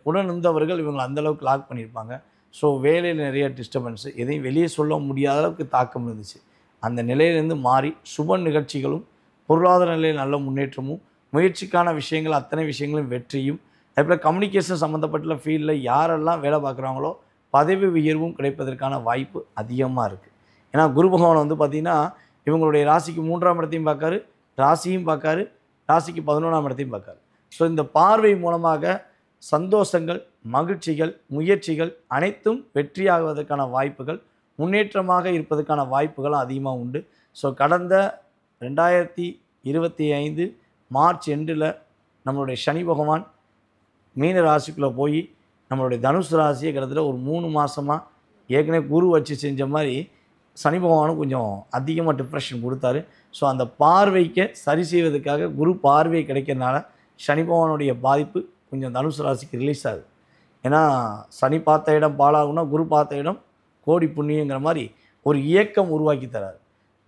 உடன் இருந்தவர்கள் இவங்களை அந்தளவுக்கு லாக் பண்ணியிருப்பாங்க. ஸோ வேலையில் நிறைய டிஸ்டர்பன்ஸு, எதையும் வெளியே சொல்ல முடியாத அளவுக்கு தாக்கம் இருந்துச்சு. அந்த நிலையிலேருந்து மாறி சுப நிகழ்ச்சிகளும் பொருளாதார நிலையில் நல்ல முன்னேற்றமும் முயற்சிக்கான விஷயங்கள் அத்தனை விஷயங்களும் வெற்றியும், அதேபோல் கம்யூனிகேஷன் சம்மந்தப்பட்ட ஃபீல்டில் யாரெல்லாம் வேலை பார்க்குறாங்களோ பதவி உயர்வும் கிடைப்பதற்கான வாய்ப்பு அதிகமாக இருக்குது. ஏன்னா குரு பகவான் வந்து பார்த்திங்கன்னா இவங்களுடைய ராசிக்கு 3ஆம் இடத்தையும் பார்க்காரு, ராசியும் பார்க்காரு, ராசிக்கு 11ஆம் இடத்தையும் பார்க்காரு. ஸோ இந்த பார்வை மூலமாக சந்தோஷங்கள், மகிழ்ச்சிகள், முயற்சிகள் அனைத்தும் வெற்றியாகுவதற்கான வாய்ப்புகள், முன்னேற்றமாக இருப்பதற்கான வாய்ப்புகளும் அதிகமாக உண்டு. ஸோ கடந்த 2025 மார்ச் எண்டில் நம்மளுடைய சனி பகவான் மீன ராசிக்குள்ளே போய் நம்மளுடைய தனுசு ராசியை கிட்டத்தட்ட ஒரு 3 மாதமாக ஏற்கனவே குரு வச்சு செஞ்ச மாதிரி சனி பகவானும் கொஞ்சம் அதிகமாக டிப்ரெஷன் கொடுத்தாரு. ஸோ அந்த பார்வைக்கு சரி செய்வதற்காக குரு பார்வை கிடைக்கிறதுனால சனி பகவானுடைய பாதிப்பு கொஞ்சம் தனுசு ராசிக்கு ரிலீஸ் ஆகுது. ஏன்னா சனி பார்த்த இடம் பாழாகும்னா குரு பார்த்த இடம் கோடி புண்ணியங்கிற மாதிரி ஒரு இயக்கம் உருவாக்கி தராது.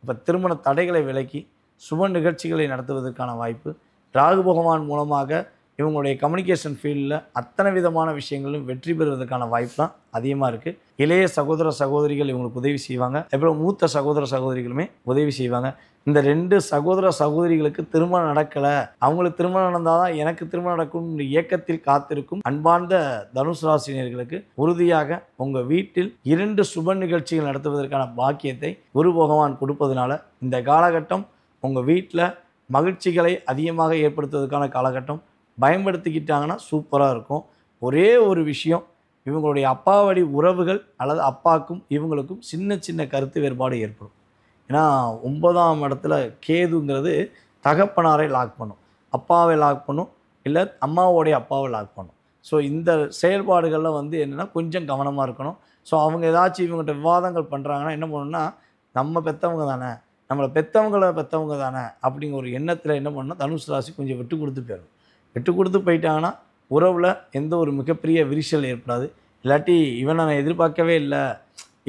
இப்போ திருமண தடைகளை விலக்கி சுப நிகழ்ச்சிகளை நடத்துவதற்கான வாய்ப்பு, ராகு பகவான் மூலமாக இவங்களுடைய கம்யூனிகேஷன் ஃபீல்டில் அத்தனை விதமான விஷயங்களும் வெற்றி பெறுவதற்கான வாய்ப்புலாம் அதிகமாக இருக்குது. இளைய சகோதர சகோதரிகள் இவங்களுக்கு உதவி செய்வாங்க. அப்புறம் மூத்த சகோதர சகோதரிகளுமே உதவி செய்வாங்க. இந்த 2 சகோதர சகோதரிகளுக்கு திருமணம் நடக்கலை, அவங்களுக்கு திருமணம் நடந்தால் தான் எனக்கு திருமணம் நடக்கும் இயக்கத்தில் காத்திருக்கும் அன்பார்ந்த தனுசு ராசினியர்களுக்கு உறுதியாக உங்கள் வீட்டில் 2 சுப நிகழ்ச்சிகள் நடத்துவதற்கான பாக்கியத்தை குரு பகவான் கொடுப்பதனால இந்த காலகட்டம் உங்கள் வீட்டில் மகிழ்ச்சிகளை அதிகமாக ஏற்படுத்துவதற்கான காலகட்டம். பயன்படுத்திக்கிட்டாங்கன்னா சூப்பராக இருக்கும். ஒரே ஒரு விஷயம், இவங்களுடைய அப்பா வழி உறவுகள் அல்லது அப்பாவுக்கும் இவங்களுக்கும் சின்ன சின்ன கருத்து வேறுபாடு ஏற்படும். ஏன்னா 9ஆம் இடத்துல கேதுங்கிறது தகப்பனாரை லாக் பண்ணும், அப்பாவை லாக் பண்ணும், இல்லை அம்மாவோடைய அப்பாவை லாக் பண்ணும். ஸோ இந்த செயல்பாடுகளில் வந்து என்னென்னா கொஞ்சம் கவனமாக இருக்கணும். ஸோ அவங்க ஏதாச்சும் இவங்கள்ட்ட விவாதங்கள் பண்ணுறாங்கன்னா என்ன பண்ணணும்னா, நம்ம பெற்றவங்க தானே, நம்மளை பெற்றவங்க தானே அப்படிங்கிற ஒரு எண்ணத்தில் என்ன பண்ணால் தனுசு ராசி கொஞ்சம் விட்டு கொடுத்து போயிடும். விட்டு கொடுத்து போயிட்டாங்கன்னா உறவில் எந்த ஒரு மிகப்பெரிய விரிசல் ஏற்படாது. இல்லாட்டி இவனை நான் எதிர்பார்க்கவே இல்லை,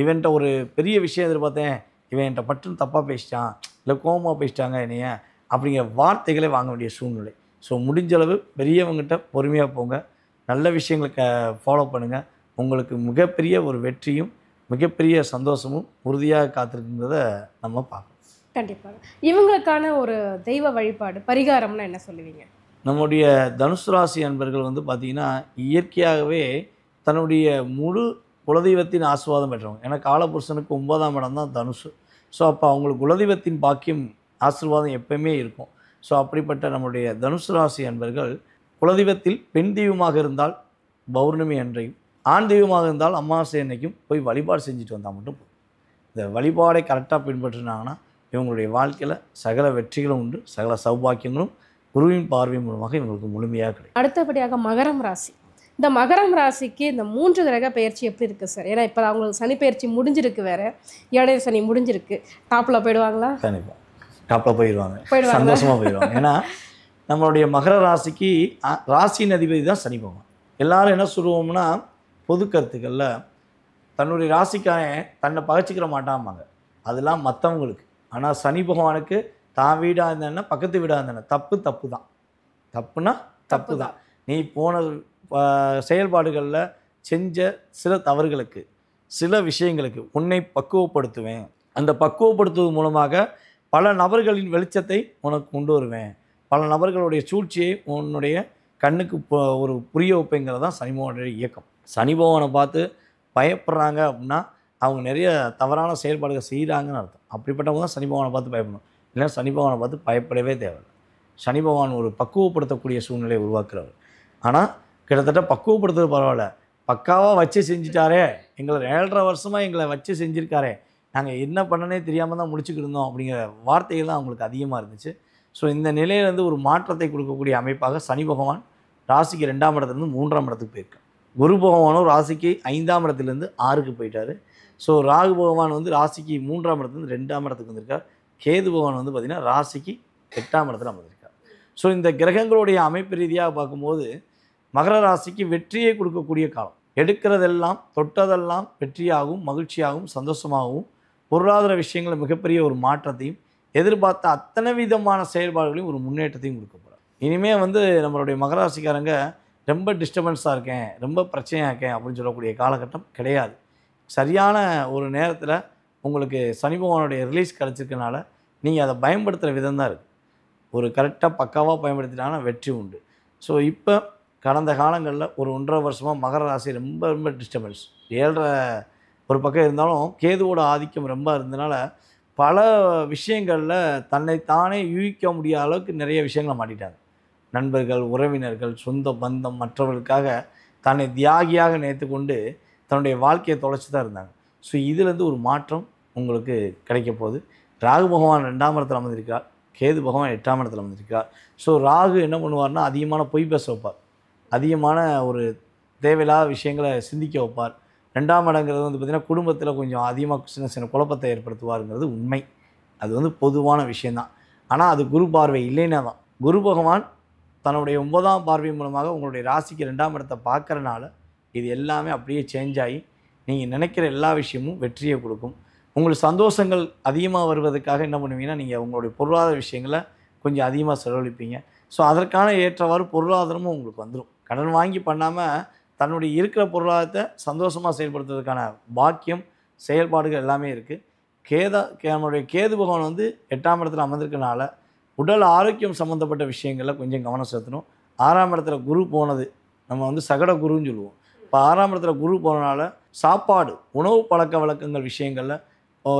இவன்கிட்ட ஒரு பெரிய விஷயம் எதிர்பார்த்தேன், இவன் என்கிட்ட பட்டுன்னு தப்பாக பேசிட்டான், இல்லை கோபமாக பேசிட்டாங்க என்னைய அப்படிங்கிற வார்த்தைகளே வாங்க வேண்டிய சூழ்நிலை. ஸோ முடிஞ்சளவு பெரியவங்ககிட்ட பொறுமையாக போங்க, நல்ல விஷயங்களை ஃபாலோ பண்ணுங்கள். உங்களுக்கு மிகப்பெரிய ஒரு வெற்றியும் மிகப்பெரிய சந்தோஷமும் உறுதியாக காத்திருக்கிறத நம்ம பார்க்கணும். கண்டிப்பாக. இவங்களுக்கான ஒரு தெய்வ வழிபாடு பரிகாரம்னா என்ன சொல்லுவீங்க? நம்முடைய தனுசு ராசி அன்பர்கள் வந்து பார்த்திங்கன்னா இயற்கையாகவே தன்னுடைய முழு குலதெய்வத்தின் ஆசீர்வாதம் பெற்றவங்க. ஏன்னா காலபுருஷனுக்கு 9ஆம் இடம் தான் தனுசு. ஸோ அப்போ அவங்களுக்கு குலதெய்வத்தின் பாக்கியம் ஆசீர்வாதம் எப்பவுமே இருக்கும். ஸோ அப்படிப்பட்ட நம்முடைய தனுசு ராசி அன்பர்கள் குலதெய்வத்தில் பெண் தெய்வமாக இருந்தால் பௌர்ணமி அன்றையும், ஆண் தெய்வமாக இருந்தால் அமாவாசை அன்னைக்கும் போய் வழிபாடு செஞ்சுட்டு வந்தால் மட்டும் போதும். இந்த வழிபாடை கரெக்டாக பின்பற்றினாங்கன்னா இவங்களுடைய வாழ்க்கையில் சகல வெற்றிகளும் உண்டு, சகல சௌபாக்கியங்களும் குருவின் பார்வை மூலமாக இவங்களுக்கு முழுமையாக கிடைக்கும். அடுத்தபடியாக மகரம் ராசி. இந்த மகரம் ராசிக்கு இந்த 3 கிரக பயிற்சி எப்படி இருக்குது சார்? ஏன்னா இப்போ அவங்களுக்கு சனி பயிற்சி முடிஞ்சிருக்கு, வேறு ஏழரை சனி முடிஞ்சிருக்கு. டாப்பில் போயிடுவாங்களா? கண்டிப்பாக டாப்பில் போயிடுவாங்க, சந்தோஷமாக போயிடுவாங்க. ஏன்னா நம்மளுடைய மகர ராசிக்கு ராசியின் அதிபதி தான் சனி பகவான். எல்லாரும் என்ன சொல்லுவோம்னா, பொது கருத்துக்களில் தன்னுடைய ராசிக்காரன் தன்னை பகைச்சிக்கிற மாட்டாமாங்க. அதெல்லாம் மற்றவங்களுக்கு. ஆனால் சனி பகவானுக்கு தான் வீடாக இருந்தேன்னா பக்கத்து வீடாக இருந்தேன்னா தப்பு தான். தப்புனா தப்பு தான். நீ போன செயல்பாடுகளில் செஞ்ச சில தவறுகளுக்கு, சில விஷயங்களுக்கு உன்னை பக்குவப்படுத்துவேன். அந்த பக்குவப்படுத்துவது மூலமாக பல நபர்களின் வெளிச்சத்தை உனக்கு கொண்டு வருவேன். பல நபர்களுடைய சூழ்ச்சியை உன்னுடைய கண்ணுக்கு ஒரு புரிய வைப்பேங்கிறது தான் சனி பகவானுடைய இயக்கம். சனி பகவானை பார்த்து பயப்படுறாங்க அப்படின்னா அவங்க நிறைய தவறான செயல்பாடுகள் செய்கிறாங்கன்னு அர்த்தம். அப்படிப்பட்டவங்க தான் சனி பகவானை பார்த்து பயப்படணும். இல்லைன்னா சனி பகவானை பார்த்து பயப்படவே தேவையில்லை. சனி பகவான் ஒரு பக்குவப்படுத்தக்கூடிய சூழ்நிலையை உருவாக்குறவர். ஆனால் கிட்டத்தட்ட பக்குவப்படுத்துறது பரவாயில்ல, பக்காவாக வச்சு செஞ்சுட்டாரே, எங்களை 7.5 வருஷமாக எங்களை வச்சு செஞ்சுருக்காரே, நாங்கள் என்ன பண்ணனே தெரியாமல் தான் முடிச்சுக்கிட்டு இருந்தோம் அப்படிங்கிற வார்த்தைகள் தான் அவங்களுக்கு அதிகமாக இருந்துச்சு. ஸோ இந்த நிலையிலேருந்து ஒரு மாற்றத்தை கொடுக்கக்கூடிய அமைப்பாக சனி பகவான் ராசிக்கு 2ஆம் இடத்துலேருந்து 3ஆம் இடத்துக்கு போயிருக்கார். குரு பகவானும் ராசிக்கு 5ஆம் இடத்துலேருந்து 6க்கு போயிட்டார். ஸோ ராகு பகவான் வந்து ராசிக்கு 3ஆம் இடத்துலேருந்து 2ஆம் இடத்துக்கு வந்திருக்கார். கேது பகவான் வந்து பார்த்திங்கன்னா ராசிக்கு 8ஆம் இடத்துல அமர்ந்திருக்கார். ஸோ இந்த கிரகங்களுடைய அமைப்பு ரீதியாக பார்க்கும்போது மகர ராசிக்கு வெற்றியை கொடுக்கக்கூடிய காலம். எடுக்கிறதெல்லாம் தொட்டதெல்லாம் வெற்றியாகவும் மகிழ்ச்சியாகவும் சந்தோஷமாகவும் பொருளாதார விஷயங்களில் மிகப்பெரிய ஒரு மாற்றத்தையும் எதிர்பார்த்த அத்தனை விதமான செயல்பாடுகளையும் ஒரு முன்னேற்றத்தையும் கொடுக்க போகிறார். இனிமேல் வந்து நம்மளுடைய மகர ராசிக்காரங்க ரொம்ப டிஸ்டர்பன்ஸாக இருக்கேன், ரொம்ப பிரச்சனையாக இருக்கேன் அப்படின்னு சொல்லக்கூடிய காலகட்டம் கிடையாது. சரியான ஒரு நேரத்தில் உங்களுக்கு சனி பகவானுடைய ரிலீஸ் கிடச்சிருக்கனால நீங்கள் அதை பயன்படுத்துகிற விதம் தான் இருக்குது. ஒரு கரெக்டாக பக்காவாக பயன்படுத்திட்டாங்கன்னா வெற்றி உண்டு. ஸோ இப்போ கடந்த காலங்களில் ஒரு 1.5 வருஷமாக மகர ராசி ரொம்ப ரொம்ப டிஸ்டர்பன்ஸ். 7.5 ஒரு பக்கம் இருந்தாலும் கேதுவோட ஆதிக்கம் ரொம்ப இருந்தனால பல விஷயங்களில் தன்னைத்தானே யூகிக்க முடியாத அளவுக்கு நிறைய விஷயங்களை மாட்டிட்டாங்க. நண்பர்கள், உறவினர்கள், சொந்த பந்தம் மற்றவர்களுக்காக தன்னை தியாகியாக நினைத்து கொண்டு தன்னுடைய வாழ்க்கையை தொலைச்சி தான் இருந்தாங்க. ஸோ இதுலேருந்து ஒரு மாற்றம் உங்களுக்கு கிடைக்க போகுது. ராகு பகவான் 2ஆம் இடத்துல அமர்ந்திருக்கிறார், கேது பகவான் 8ஆம் இடத்துல அமர்ந்திருக்கிறார். ஸோ ராகு என்ன பண்ணுவார்னா அதிகமான பொய் பேச வைப்பார், அதிகமான ஒரு தேவையில்லாத விஷயங்களை சிந்திக்க வைப்பார். 2ஆம் இடங்கிறது வந்து பார்த்திங்கன்னா குடும்பத்தில் கொஞ்சம் அதிகமாக சின்ன சின்ன குழப்பத்தை ஏற்படுத்துவாருங்கிறது உண்மை. அது வந்து பொதுவான விஷயந்தான். ஆனால் அது குரு பார்வை இல்லைன்னா தான். குரு பகவான் தன்னுடைய 9ஆம் பார்வை மூலமாக உங்களுடைய ராசிக்கு 2ஆம் இடத்தை பார்க்குறனால இது எல்லாமே அப்படியே சேஞ்ச் ஆகி நீங்கள் நினைக்கிற எல்லா விஷயமும் வெற்றியை கொடுக்கும். உங்களுக்கு சந்தோஷங்கள் அதிகமாக வருவதற்காக என்ன பண்ணுவீங்கன்னா நீங்கள் உங்களுடைய பொருளாதார விஷயங்களை கொஞ்சம் அதிகமாக செலவழிப்பீங்க. ஸோ அதற்கான ஏற்றவாறு பொருளாதாரமும் உங்களுக்கு வந்துடும். கடன் வாங்கி பண்ணாமல் தன்னுடைய இருக்கிற பொருளாதாரத்தை சந்தோஷமாக செயல்படுத்துவதற்கான பாக்கியம் செயல்பாடுகள் எல்லாமே இருக்குது. நம்மளுடைய கேது பகவான் வந்து 8ஆம் இடத்துல அமர்ந்திருக்கனால உடல் ஆரோக்கியம் சம்மந்தப்பட்ட விஷயங்களில் கொஞ்சம் கவனம் செலுத்தணும். 6ஆம் இடத்துல குரு போனது நம்ம வந்து சகட குருன்னு சொல்லுவோம். இப்போ 6ஆம் இடத்துல குரு போனனால சாப்பாடு, உணவு பழக்க வழக்கங்கள் விஷயங்களில்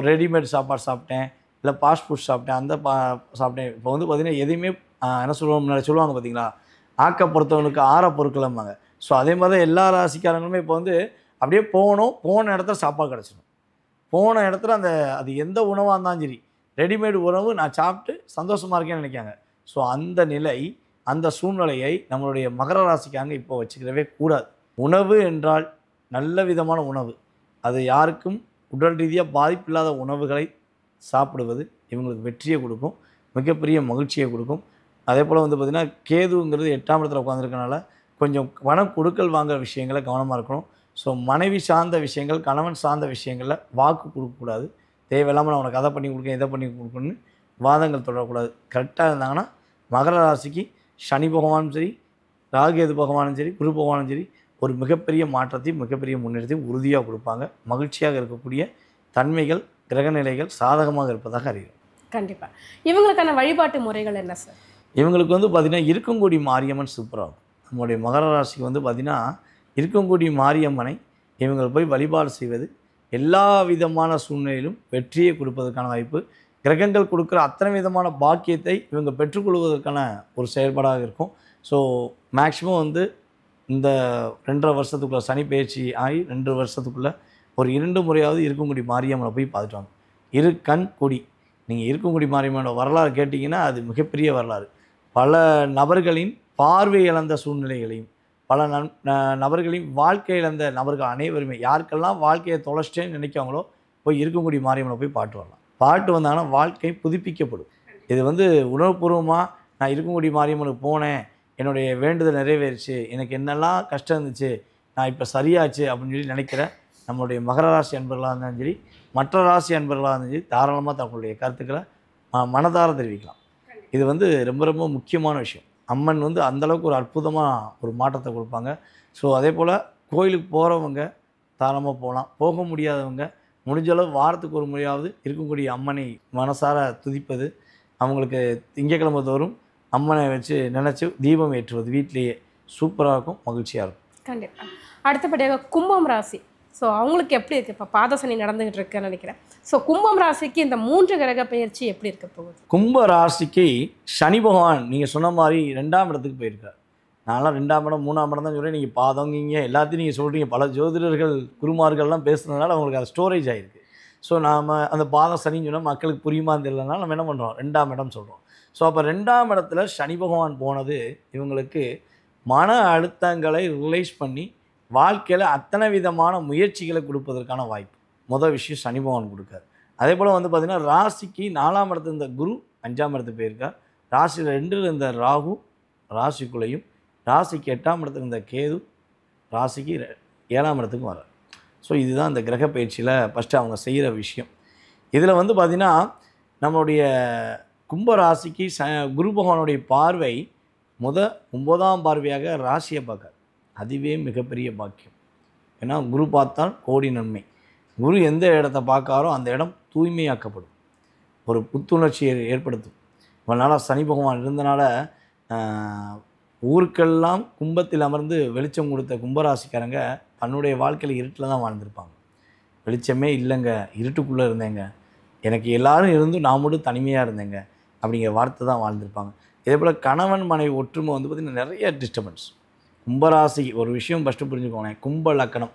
ரெடிமேட் சாப்பாடு சாப்பிட்டேன், இல்லை ஃபாஸ்ட் ஃபுட் சாப்பிட்டேன், அந்த சாப்பிட்டேன். இப்போ வந்து பார்த்திங்கன்னா எதையுமே என்ன சொல்லுவோம், முன்னாடி சொல்லுவாங்க பார்த்தீங்களா, ஆக்க பொறுத்தவனுக்கு ஆற பொருட்களம்பாங்க. ஸோ அதே மாதிரி தான் எல்லா ராசிக்காரங்களுமே இப்போ வந்து அப்படியே போன இடத்துல சாப்பாடு கிடச்சிடும். போன இடத்துல அது எந்த உணவாக இருந்தாலும் சரி, ரெடிமேடு உணவு நான் சாப்பிட்டு சந்தோஷமாக இருக்கேன்னு நினைக்காங்க. ஸோ அந்த நிலை, அந்த சூழ்நிலையை நம்மளுடைய மகர ராசிக்காரங்க இப்போ வச்சுக்கிறவே கூடாது. உணவு என்றால் நல்ல விதமான உணவு, அது யாருக்கும் உடல் ரீதியாக பாதிப்பில்லாத உணவுகளை சாப்பிடுவது இவங்களுக்கு வெற்றியை கொடுக்கும், மிகப்பெரிய மகிழ்ச்சியை கொடுக்கும். அதே போல் வந்து பார்த்திங்கன்னா கேதுங்கிறது 8ஆம் இடத்துல உட்காந்துருக்கனால கொஞ்சம் பணம் கொடுக்கல் வாங்குகிற விஷயங்களை கவனமாக இருக்கணும். ஸோ மனைவி சார்ந்த விஷயங்கள், கணவன் சார்ந்த விஷயங்களில் வாக்கு கொடுக்கக்கூடாது. தேவையில்லாமல் நான் உனக்கு அதை பண்ணி கொடுக்கேன், இதை பண்ணி கொடுக்கணும்னு வாதங்கள் தொடரக்கூடாது. கரெக்டாக இருந்தாங்கன்னா மகர ராசிக்கு சனி பகவானும் சரி, ராகேது பகவானும் சரி, குரு பகவானும் சரி ஒரு மிகப்பெரிய மாற்றத்தையும் மிகப்பெரிய முன்னேற்றத்தையும் உறுதியாக கொடுப்பாங்க. மகிழ்ச்சியாக இருக்கக்கூடிய தன்மைகள், கிரகநிலைகள் சாதகமாக இருப்பதாக அறிகிறோம். கண்டிப்பாக. இவங்களுக்கான வழிபாட்டு முறைகள் என்ன சார்? இவங்களுக்கு வந்து பார்த்திங்கன்னா இருக்கங்குடி மாரியம்மன் சூப்பராகும். நம்முடைய மகர ராசிக்கு வந்து பார்த்திங்கன்னா இருக்கங்குடி மாரியம்மனை இவங்க போய் வழிபாடு செய்வது எல்லா விதமான சூழ்நிலையிலும் வெற்றியை கொடுப்பதற்கான வாய்ப்பு, கிரகங்கள் கொடுக்குற அத்தனை விதமான பாக்கியத்தை இவங்க பெற்றுக்கொள்வதற்கான ஒரு செயல்பாடாக இருக்கும். ஸோ மேக்ஸிமம் வந்து இந்த 2.5 வருஷத்துக்குள்ளே சனி பயிற்சி ஆகி 2 வருஷத்துக்குள்ளே ஒரு 2 முறையாவது இருக்கங்குடி மாரியம்மனை போய் பார்த்துட்டு வாங்க. இருக்கண் கொடி, நீங்கள் இருக்கங்குடி மாரியம்மனோட வரலாறு கேட்டிங்கன்னா அது மிகப்பெரிய வரலாறு. பல நபர்களின் பார்வை இழந்த சூழ்நிலைகளையும், பல நபர்களின் வாழ்க்கை இழந்த நபர்கள் அனைவருமே, யாருக்கெல்லாம் வாழ்க்கையை தொலைச்சிட்டேன்னு நினைக்காங்களோ போய் இருக்கங்குடி மாரியம்மனை போய் பாட்டு வரலாம். பாட்டு வந்தாங்கன்னா வாழ்க்கை புதுப்பிக்கப்படும். இது வந்து உணர்வுபூர்வமாக நான் இருக்கங்குடி மாரியம்மனுக்கு போனேன், என்னுடைய வேண்டுதல் நிறைவேறிச்சு, எனக்கு என்னெல்லாம் கஷ்டம் இருந்துச்சு, நான் இப்போ சரியாச்சு அப்படின்னு சொல்லி நினைக்கிற நம்மளுடைய மகர ராசி அன்பர்களாக இருந்தாலும் சரி, மற்ற ராசி அன்பர்களாக இருந்தாலும் சரி, தாராளமாக தங்களுடைய கருத்துக்களை மனதார தெரிவிக்கலாம். இது வந்து ரொம்ப ரொம்ப முக்கியமான விஷயம். அம்மன் வந்து அந்தளவுக்கு ஒரு அற்புதமாக ஒரு மாற்றத்தை கொடுப்பாங்க. ஸோ அதே போல் கோயிலுக்கு போகிறவங்க தாராளமாக போகலாம். போக முடியாதவங்க முடிஞ்சளவு வாரத்துக்கு ஒரு முறையாவது இருக்கக்கூடிய அம்மனை மனசார துதிப்பது, அவங்களுக்கு திங்கக்கிழமை தோறும் அம்மனை வச்சு நினச்சி தீபம் ஏற்றுவது வீட்டிலேயே சூப்பராக இருக்கும், மகிழ்ச்சியாக இருக்கும். கண்டிப்பாக. அடுத்தபடியாக கும்பம் ராசி. ஸோ அவங்களுக்கு எப்படி இருக்குது? இப்போ பாதசனி நடந்துகிட்டு இருக்குன்னு நினைக்கிறேன். ஸோ கும்பம் ராசிக்கு இந்த 3 கிரக பெயர்ச்சி எப்படி இருக்க போகுது? கும்ப ராசிக்கு சனி பகவான் நீங்கள் சொன்ன மாதிரி 2ஆம் இடத்துக்கு போயிருக்கார். நான்லாம் 2ஆம் இடம் 3ஆம் இடம் தான் சொல்கிறேன். நீங்கள் பாதங்கிங்க எல்லாத்தையும் நீங்கள் சொல்கிறீங்க. பல ஜோதிடர்கள் குருமார்கள்லாம் பேசுனதுனால அவங்களுக்கு அது ஸ்டோரேஜ் ஆகிருக்கு. ஸோ நாம் அந்த பாதம் சனின்னு சொன்னால் மக்களுக்கு புரியுமான்னு தெரியலனால நம்ம என்ன பண்ணுறோம், 2ஆம் இடம் சொல்கிறோம். ஸோ அப்போ 2ஆம் இடத்துல சனி பகவான் போனது இவங்களுக்கு மன அழுத்தங்களை ரிலைஸ் பண்ணி வாழ்க்கையில் அத்தனை விதமான முயற்சிகளை கொடுப்பதற்கான வாய்ப்பு மொதல் விஷயம் சனி பகவான் கொடுக்கார். அதே போல் வந்து பார்த்திங்கன்னா ராசிக்கு 4ஆம் இடத்துல இருந்த குரு 5ஆம் இடத்துக்கு போயிருக்கார். ராசியில் 2 இருந்த ராகு ராசிக்குள்ளேயும், ராசிக்கு 8ஆம் இடத்துல இருந்த கேது ராசிக்கு 7ஆம் இடத்துக்கும் வரார். ஸோ இதுதான் இந்த கிரக பயிற்சியில் ஃபஸ்ட்டு அவங்க செய்கிற விஷயம். இதில் வந்து பார்த்திங்கன்னா நம்மளுடைய கும்ப ராசிக்கு குரு பகவானுடைய பார்வை 9ஆம் பார்வையாக ராசியை பார்க்கார். அதுவே மிகப்பெரிய பாக்கியம். ஏன்னா குரு பார்த்தால் கோடி நன்மை. குரு எந்த இடத்த பார்க்காரோ அந்த இடம் தூய்மையாக்கப்படும், ஒரு புத்துணர்ச்சியை ஏற்படுத்தும். இவனால் சனி பகவான் இருந்தனால ஊருக்கெல்லாம் கும்பத்தில் அமர்ந்து வெளிச்சம் கொடுத்த கும்பராசிக்காரங்க தன்னுடைய வாழ்க்கையில் இருட்டில் தான் வாழ்ந்திருப்பாங்க. வெளிச்சமே இல்லைங்க, இருட்டுக்குள்ளே இருந்தேங்க, எனக்கு எல்லாரும் இருந்தும் நான் மட்டும் தனிமையாக இருந்தேங்க அப்படிங்கிற வார்த்தை தான் வாழ்ந்திருப்பாங்க. இதே போல் கணவன் மனைவி ஒற்றுமை வந்து பார்த்திங்கன்னா நிறைய டிஸ்டர்பன்ஸ். கும்பராசி ஒரு விஷயம் ஃபஸ்ட்டு புரிஞ்சுக்கோங்க, கும்ப லக்கணம்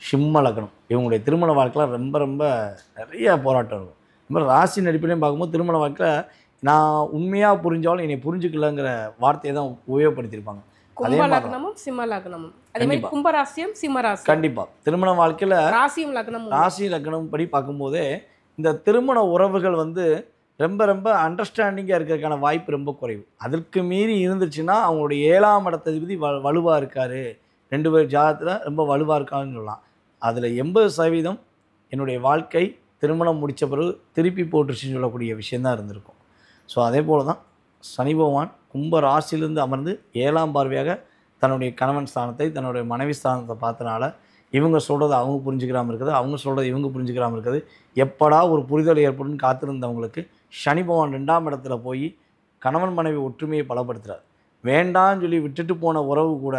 சிம்ம லக்கணம் இவங்களுடைய திருமண வாழ்க்கையில் ரொம்ப ரொம்ப நிறைய போராட்டம் இருக்கும். ரொம்ப ராசியின் அடிப்படையும் பார்க்கும்போது திருமண வாழ்க்கையில் நான் உண்மையாக புரிஞ்சாலும் என்னை புரிஞ்சுக்கலங்கிற வார்த்தையை தான் உபயோகப்படுத்தியிருப்பாங்க. கும்ப லக்னமும் சிம்ம லக்னமும் அதே மாதிரி கும்பராசியும் சிம்ம ராசி கண்டிப்பாக திருமண வாழ்க்கையில் ராசியும் லக்னமும் ராசி லக்னம் படி பார்க்கும்போதே இந்த திருமண உறவுகள் வந்து ரொம்ப ரொம்ப அண்டர்ஸ்டாண்டிங்காக இருக்கிறதுக்கான வாய்ப்பு ரொம்ப குறைவு. அதற்கு மீறி இருந்துச்சுன்னா அவங்களுடைய 7ஆம் இடத்ததிபதி வலுவாக இருக்கார், 2 பேர் ஜாதகத்தில் ரொம்ப வலுவாக இருக்காருன்னு சொல்லலாம். அதில் 80% என்னுடைய வாழ்க்கை திருமணம் முடித்த பிறகு திருப்பி போட்டுருச்சுன்னு சொல்லக்கூடிய விஷயந்தான் இருந்திருக்கும். ஸோ அதே போல் தான் சனி பகவான் கும்ப ராசியிலிருந்து அமர்ந்து 7ஆம் பார்வையாக தன்னுடைய கணவன் ஸ்தானத்தை தன்னுடைய மனைவி ஸ்தானத்தை பார்த்தனால இவங்க சொல்கிறது அவங்க புரிஞ்சுக்கிறாமல் இருக்குது, அவங்க சொல்கிறது இவங்க புரிஞ்சுக்கிறாமல் இருக்குது. எப்படா ஒரு புரிதல் ஏற்படுன்னு காத்திருந்தவங்களுக்கு சனி பகவான் 2ஆம் இடத்துல போய் கணவன் மனைவி ஒற்றுமையை பலப்படுத்துகிறார். வேண்டான்னு சொல்லி விட்டுட்டு போன உறவு கூட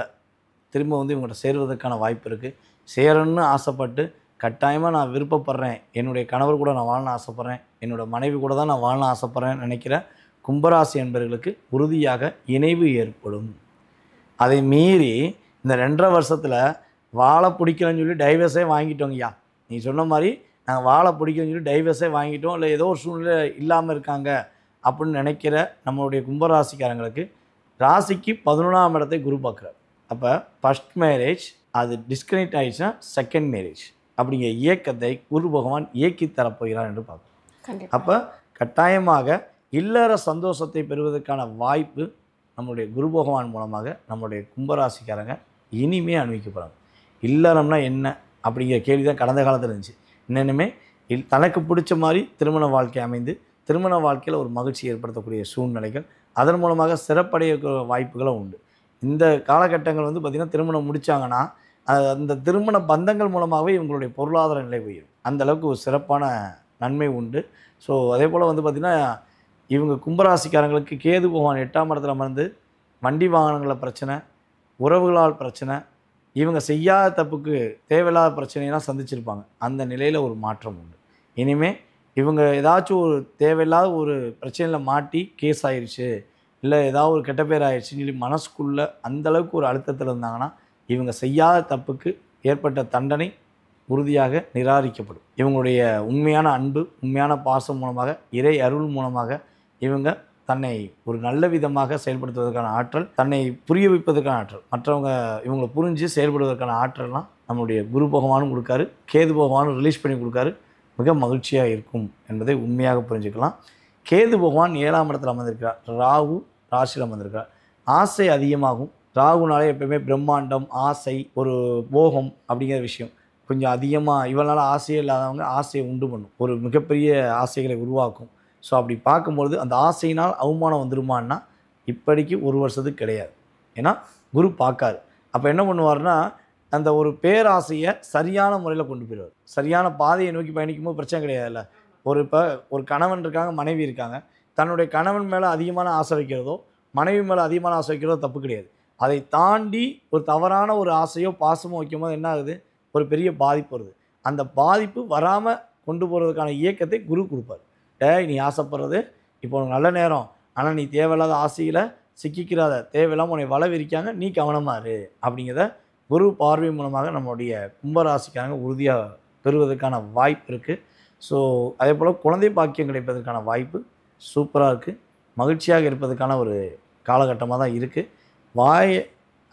திரும்ப வந்து இவங்கள்ட்ட சேருவதற்கான வாய்ப்பு இருக்குது. சேரணும்னு ஆசைப்பட்டு கட்டாயமாக நான் விருப்பப்படுறேன், என்னுடைய கணவர் கூட நான் வாழணும் ஆசைப்பட்றேன், என்னோடய மனைவி கூட தான் நான் வாழணும் ஆசைப்பட்றேன்னு நினைக்கிற கும்பராசி என்பவர்களுக்கு உறுதியாக இணைவு ஏற்படும். அதை மீறி இந்த 2.5 வருஷத்தில் வாழை பிடிக்கலன்னு சொல்லி டைவர்ஸே வாங்கிட்டோங்கய்யா, நீ சொன்ன மாதிரி நாங்கள் வாழை பிடிக்கலன்னு சொல்லி டைவர்ஸே வாங்கிட்டோம், இல்லை ஏதோ ஒரு சூழ்நிலை இல்லாமல் இருக்காங்க அப்படின்னு நினைக்கிற நம்மளுடைய கும்பராசிக்காரங்களுக்கு ராசிக்கு 11ஆம் இடத்தை குரு பார்க்குறார். அப்போ ஃபஸ்ட் மேரேஜ் அது டிஸ்கனெக்ட் ஆகிடுச்சுன்னா செகண்ட் மேரேஜ் அப்படிங்கிற இயக்கத்தை குரு பகவான் இயக்கி தரப்போகிறார் என்று பார்க்கணும். அப்போ கட்டாயமாக இல்லற சந்தோஷத்தை பெறுவதற்கான வாய்ப்பு நம்மளுடைய குரு பகவான் மூலமாக நம்மளுடைய கும்பராசிக்காரங்க இனிமே அனுபவிக்கப்படுறாங்க. இல்லறம்னா என்ன அப்படிங்கிற கேள்வி தான் கடந்த காலத்தில் இருந்துச்சு. இன்னுமே தனக்கு பிடிச்ச மாதிரி திருமண வாழ்க்கை அமைந்து திருமண வாழ்க்கையில் ஒரு மகிழ்ச்சி ஏற்படுத்தக்கூடிய சூழ்நிலைகள், அதன் மூலமாக சிறப்படைய வாய்ப்புகளும் உண்டு. இந்த காலகட்டங்கள் வந்து பார்த்திங்கன்னா திருமணம் முடித்தாங்கன்னா அந்த திருமண பந்தங்கள் மூலமாகவே இவங்களுடைய பொருளாதார நிலை உயரும். அந்தளவுக்கு ஒரு சிறப்பான நன்மை உண்டு. ஸோ அதே போல் வந்து பார்த்திங்கன்னா இவங்க கும்பராசிக்காரங்களுக்கு கேது பகவான் 8ஆம் இடத்துல அமர்ந்து வண்டி வாகனங்களில் பிரச்சனை, உறவுகளால் பிரச்சனை, இவங்க செய்யாத தப்புக்கு தேவையில்லாத பிரச்சனையெல்லாம் சந்திச்சிருப்பாங்க. அந்த நிலையில் ஒரு மாற்றம் உண்டு. இனிமேல் இவங்க ஏதாச்சும் ஒரு தேவையில்லாத ஒரு பிரச்சனையில் மாட்டி கேஸ் ஆயிடுச்சு, இல்லை ஏதாவது ஒரு கெட்ட பேர் ஆயிடுச்சுன்னு சொல்லி மனசுக்குள்ளே அந்தளவுக்கு ஒரு அழுத்தத்தில் இருந்தாங்கன்னா இவங்க செய்யாத தப்புக்கு ஏற்பட்ட தண்டனை உறுதியாக நிராகரிக்கப்படும். இவங்களுடைய உண்மையான அன்பு, உண்மையான பாசம் மூலமாக, இறை அருள் மூலமாக இவங்க தன்னை ஒரு நல்ல விதமாக செயல்படுத்துவதற்கான ஆற்றல், தன்னை புரிய வைப்பதற்கான ஆற்றல், மற்றவங்க இவங்களை புரிஞ்சு செயல்படுவதற்கான ஆற்றல்லாம் நம்மளுடைய குரு பகவானும் கொடுக்காரு, கேது பகவானும் ரிலீஸ் பண்ணி கொடுக்காரு. மிக மகிழ்ச்சியாக இருக்கும் என்பதை உண்மையாக புரிஞ்சுக்கலாம். கேது பகவான் 7ஆம் இடத்தில் அமர்ந்திருக்கிறார், ராகு ராசியில் அமர்ந்திருக்கிறார். ஆசை அதிகமாகும். ராகுனாலே எப்பயுமே பிரம்மாண்டம், ஆசை, ஒரு போகம் அப்படிங்கிற விஷயம் கொஞ்சம் அதிகமாக இவ்வளோ நாள் ஆசையே இல்லாதவங்க ஆசையை உண்டு பண்ணும், ஒரு மிகப்பெரிய ஆசைகளை உருவாக்கும். ஸோ அப்படி பார்க்கும்பொழுது அந்த ஆசையினால் அவமானம் வந்துருமான்னா இப்படிக்கு 1 வருஷத்துக்கு கிடையாது. ஏன்னா குரு பார்க்காரு. அப்போ என்ன பண்ணுவார்னா அந்த ஒரு பேராசையை சரியான முறையில் கொண்டு போயிடுவார். சரியான பாதையை நோக்கி பயணிக்கும்போது பிரச்சனை கிடையாதுல்ல. இப்போ ஒரு கணவன் இருக்காங்க, மனைவி இருக்காங்க. தன்னுடைய கணவன் மேலே அதிகமான ஆசை வைக்கிறதோ மனைவி மேலே அதிகமான ஆசை வைக்கிறதோ தப்பு கிடையாது. அதை தாண்டி ஒரு தவறான ஒரு ஆசையோ பாசமோ வைக்கும்போது என்ன ஆகுது, ஒரு பெரிய பாதிப்பு வருது. அந்த பாதிப்பு வராமல் கொண்டு போகிறதுக்கான இயக்கத்தை குரு கொடுப்பார். நீ ஆசைப்படுறது இப்போ உனக்கு நல்ல நேரம், ஆனால் நீ தேவையில்லாத ஆசையில் சிக்கிக்கிறாத, தேவையில்லாமல் உன்னை வலை விரிக்காங்க, நீ கவனமாக இரு அப்படிங்கிறத குரு பார்வை மூலமாக நம்மளுடைய கும்பராசிக்காரங்க உறுதியாக பெறுவதற்கான வாய்ப்பு இருக்குது. ஸோ அதே போல் குழந்தை பாக்கியம் கிடைப்பதற்கான வாய்ப்பு சூப்பராக இருக்குது. மகிழ்ச்சியாக இருப்பதற்கான ஒரு காலகட்டமாக தான் இருக்குது. வாயை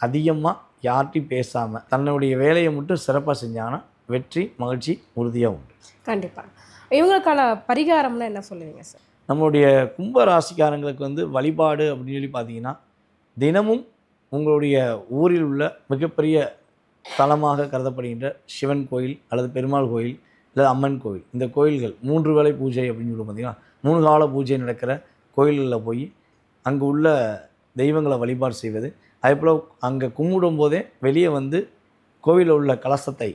அதிகமாக யார்ட்டையும் பேசாமல் தன்னுடைய வேலையை மட்டும் சிறப்பாக செஞ்சாங்கன்னா வெற்றி மகிழ்ச்சி உறுதியாக உண்டு. கண்டிப்பாக. இவங்களுக்கான பரிகாரம்னா என்ன சொல்லுவீங்க சார்? நம்மளுடைய கும்ப ராசிக்காரங்களுக்கு வழிபாடு அப்படின்னு சொல்லி பார்த்தீங்கன்னா, தினமும் உங்களுடைய ஊரில் உள்ள மிகப்பெரிய தலமாக கருதப்படுகின்ற சிவன் கோயில் அல்லது பெருமாள் கோயில் அல்லது அம்மன் கோயில், இந்த கோயில்கள் 3 வேளை பூஜை அப்படின்னு சொல்லி பார்த்தீங்கன்னா 3 கால பூஜை நடக்கிற கோயில்களில் போய் அங்கே உள்ள தெய்வங்களை வழிபாடு செய்வது, அதேபோல் அங்கே கும்பிடும் போதே வெளியே வந்து கோவிலில் உள்ள கலசத்தை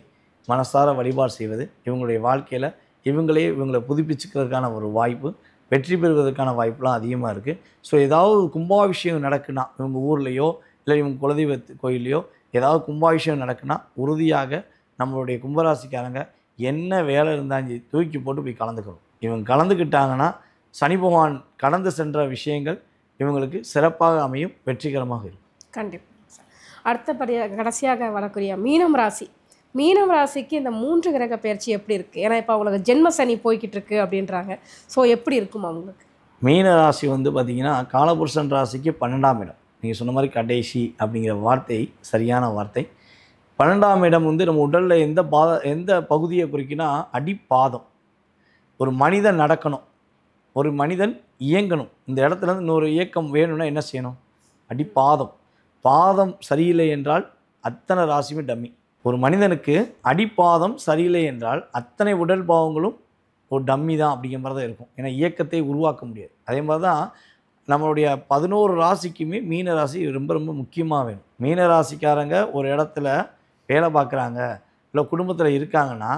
மனசார வழிபாடு செய்வது இவங்களுடைய வாழ்க்கையில் இவங்களை புதுப்பிச்சுக்கிறதுக்கான ஒரு வாய்ப்பு, வெற்றி பெறுவதற்கான வாய்ப்புலாம் அதிகமாக இருக்குது. ஸோ ஏதாவது கும்பாபிஷேகம் நடக்குன்னா இவங்க ஊர்லேயோ இல்லை இவங்க குலதெய்வ கோயிலையோ ஏதாவது கும்பாபிஷேகம் நடக்குன்னா உறுதியாக நம்மளுடைய கும்பராசிக்காரங்க என்ன வேலை இருந்தாலும் தூக்கி போட்டு போய் கலந்துக்கணும். இவங்க கலந்துக்கிட்டாங்கன்னா சனி பகவான் கடந்து சென்ற விஷயங்கள் இவங்களுக்கு சிறப்பாக அமையும், வெற்றிகரமாக இருக்கும். கண்டிப்பாக சார். அடுத்தபடியாக கடைசியாக வரக்கூடிய மீனம் ராசி. மீனம் ராசிக்கு இந்த 3 கிரக பயிற்சி எப்படி இருக்குது? ஏன்னா இப்போ அவங்களுக்கு ஜென்ம சனி போய்கிட்டு இருக்கு அப்படின்றாங்க. ஸோ எப்படி இருக்கும் அவங்களுக்கு? மீன ராசி பார்த்திங்கன்னா காலபுருஷன் ராசிக்கு 12ஆம் இடம். நீங்கள் சொன்ன மாதிரி கடைசி அப்படிங்கிற வார்த்தை சரியான வார்த்தை. 12ஆம் இடம் நம்ம உடலில் எந்த பகுதியை குறிக்குன்னா அடிப்பாதம். ஒரு மனிதன் நடக்கணும், ஒரு மனிதன் இயங்கணும், இந்த இடத்துலேருந்து இன்னொரு இயக்கம் வேணும்னா என்ன செய்யணும்? அடிப்பாதம். பாதம் சரியில்லை என்றால் அத்தனை ராசியுமே டம்மி. ஒரு மனிதனுக்கு அடிப்பாதம் சரியில்லை என்றால் அத்தனை உடல் பாவங்களும் ஒரு டம்மி தான் அப்படிங்கிற மாதிரி தான் இருக்கும். ஏன்னா இயக்கத்தை உருவாக்க முடியாது. அதே மாதிரி தான் நம்மளுடைய 11 ராசிக்குமே மீன ராசி ரொம்ப ரொம்ப முக்கியமாக வேணும். மீன ராசிக்காரங்க ஒரு இடத்துல வேலை பார்க்குறாங்க இல்லை குடும்பத்தில் இருக்காங்கன்னா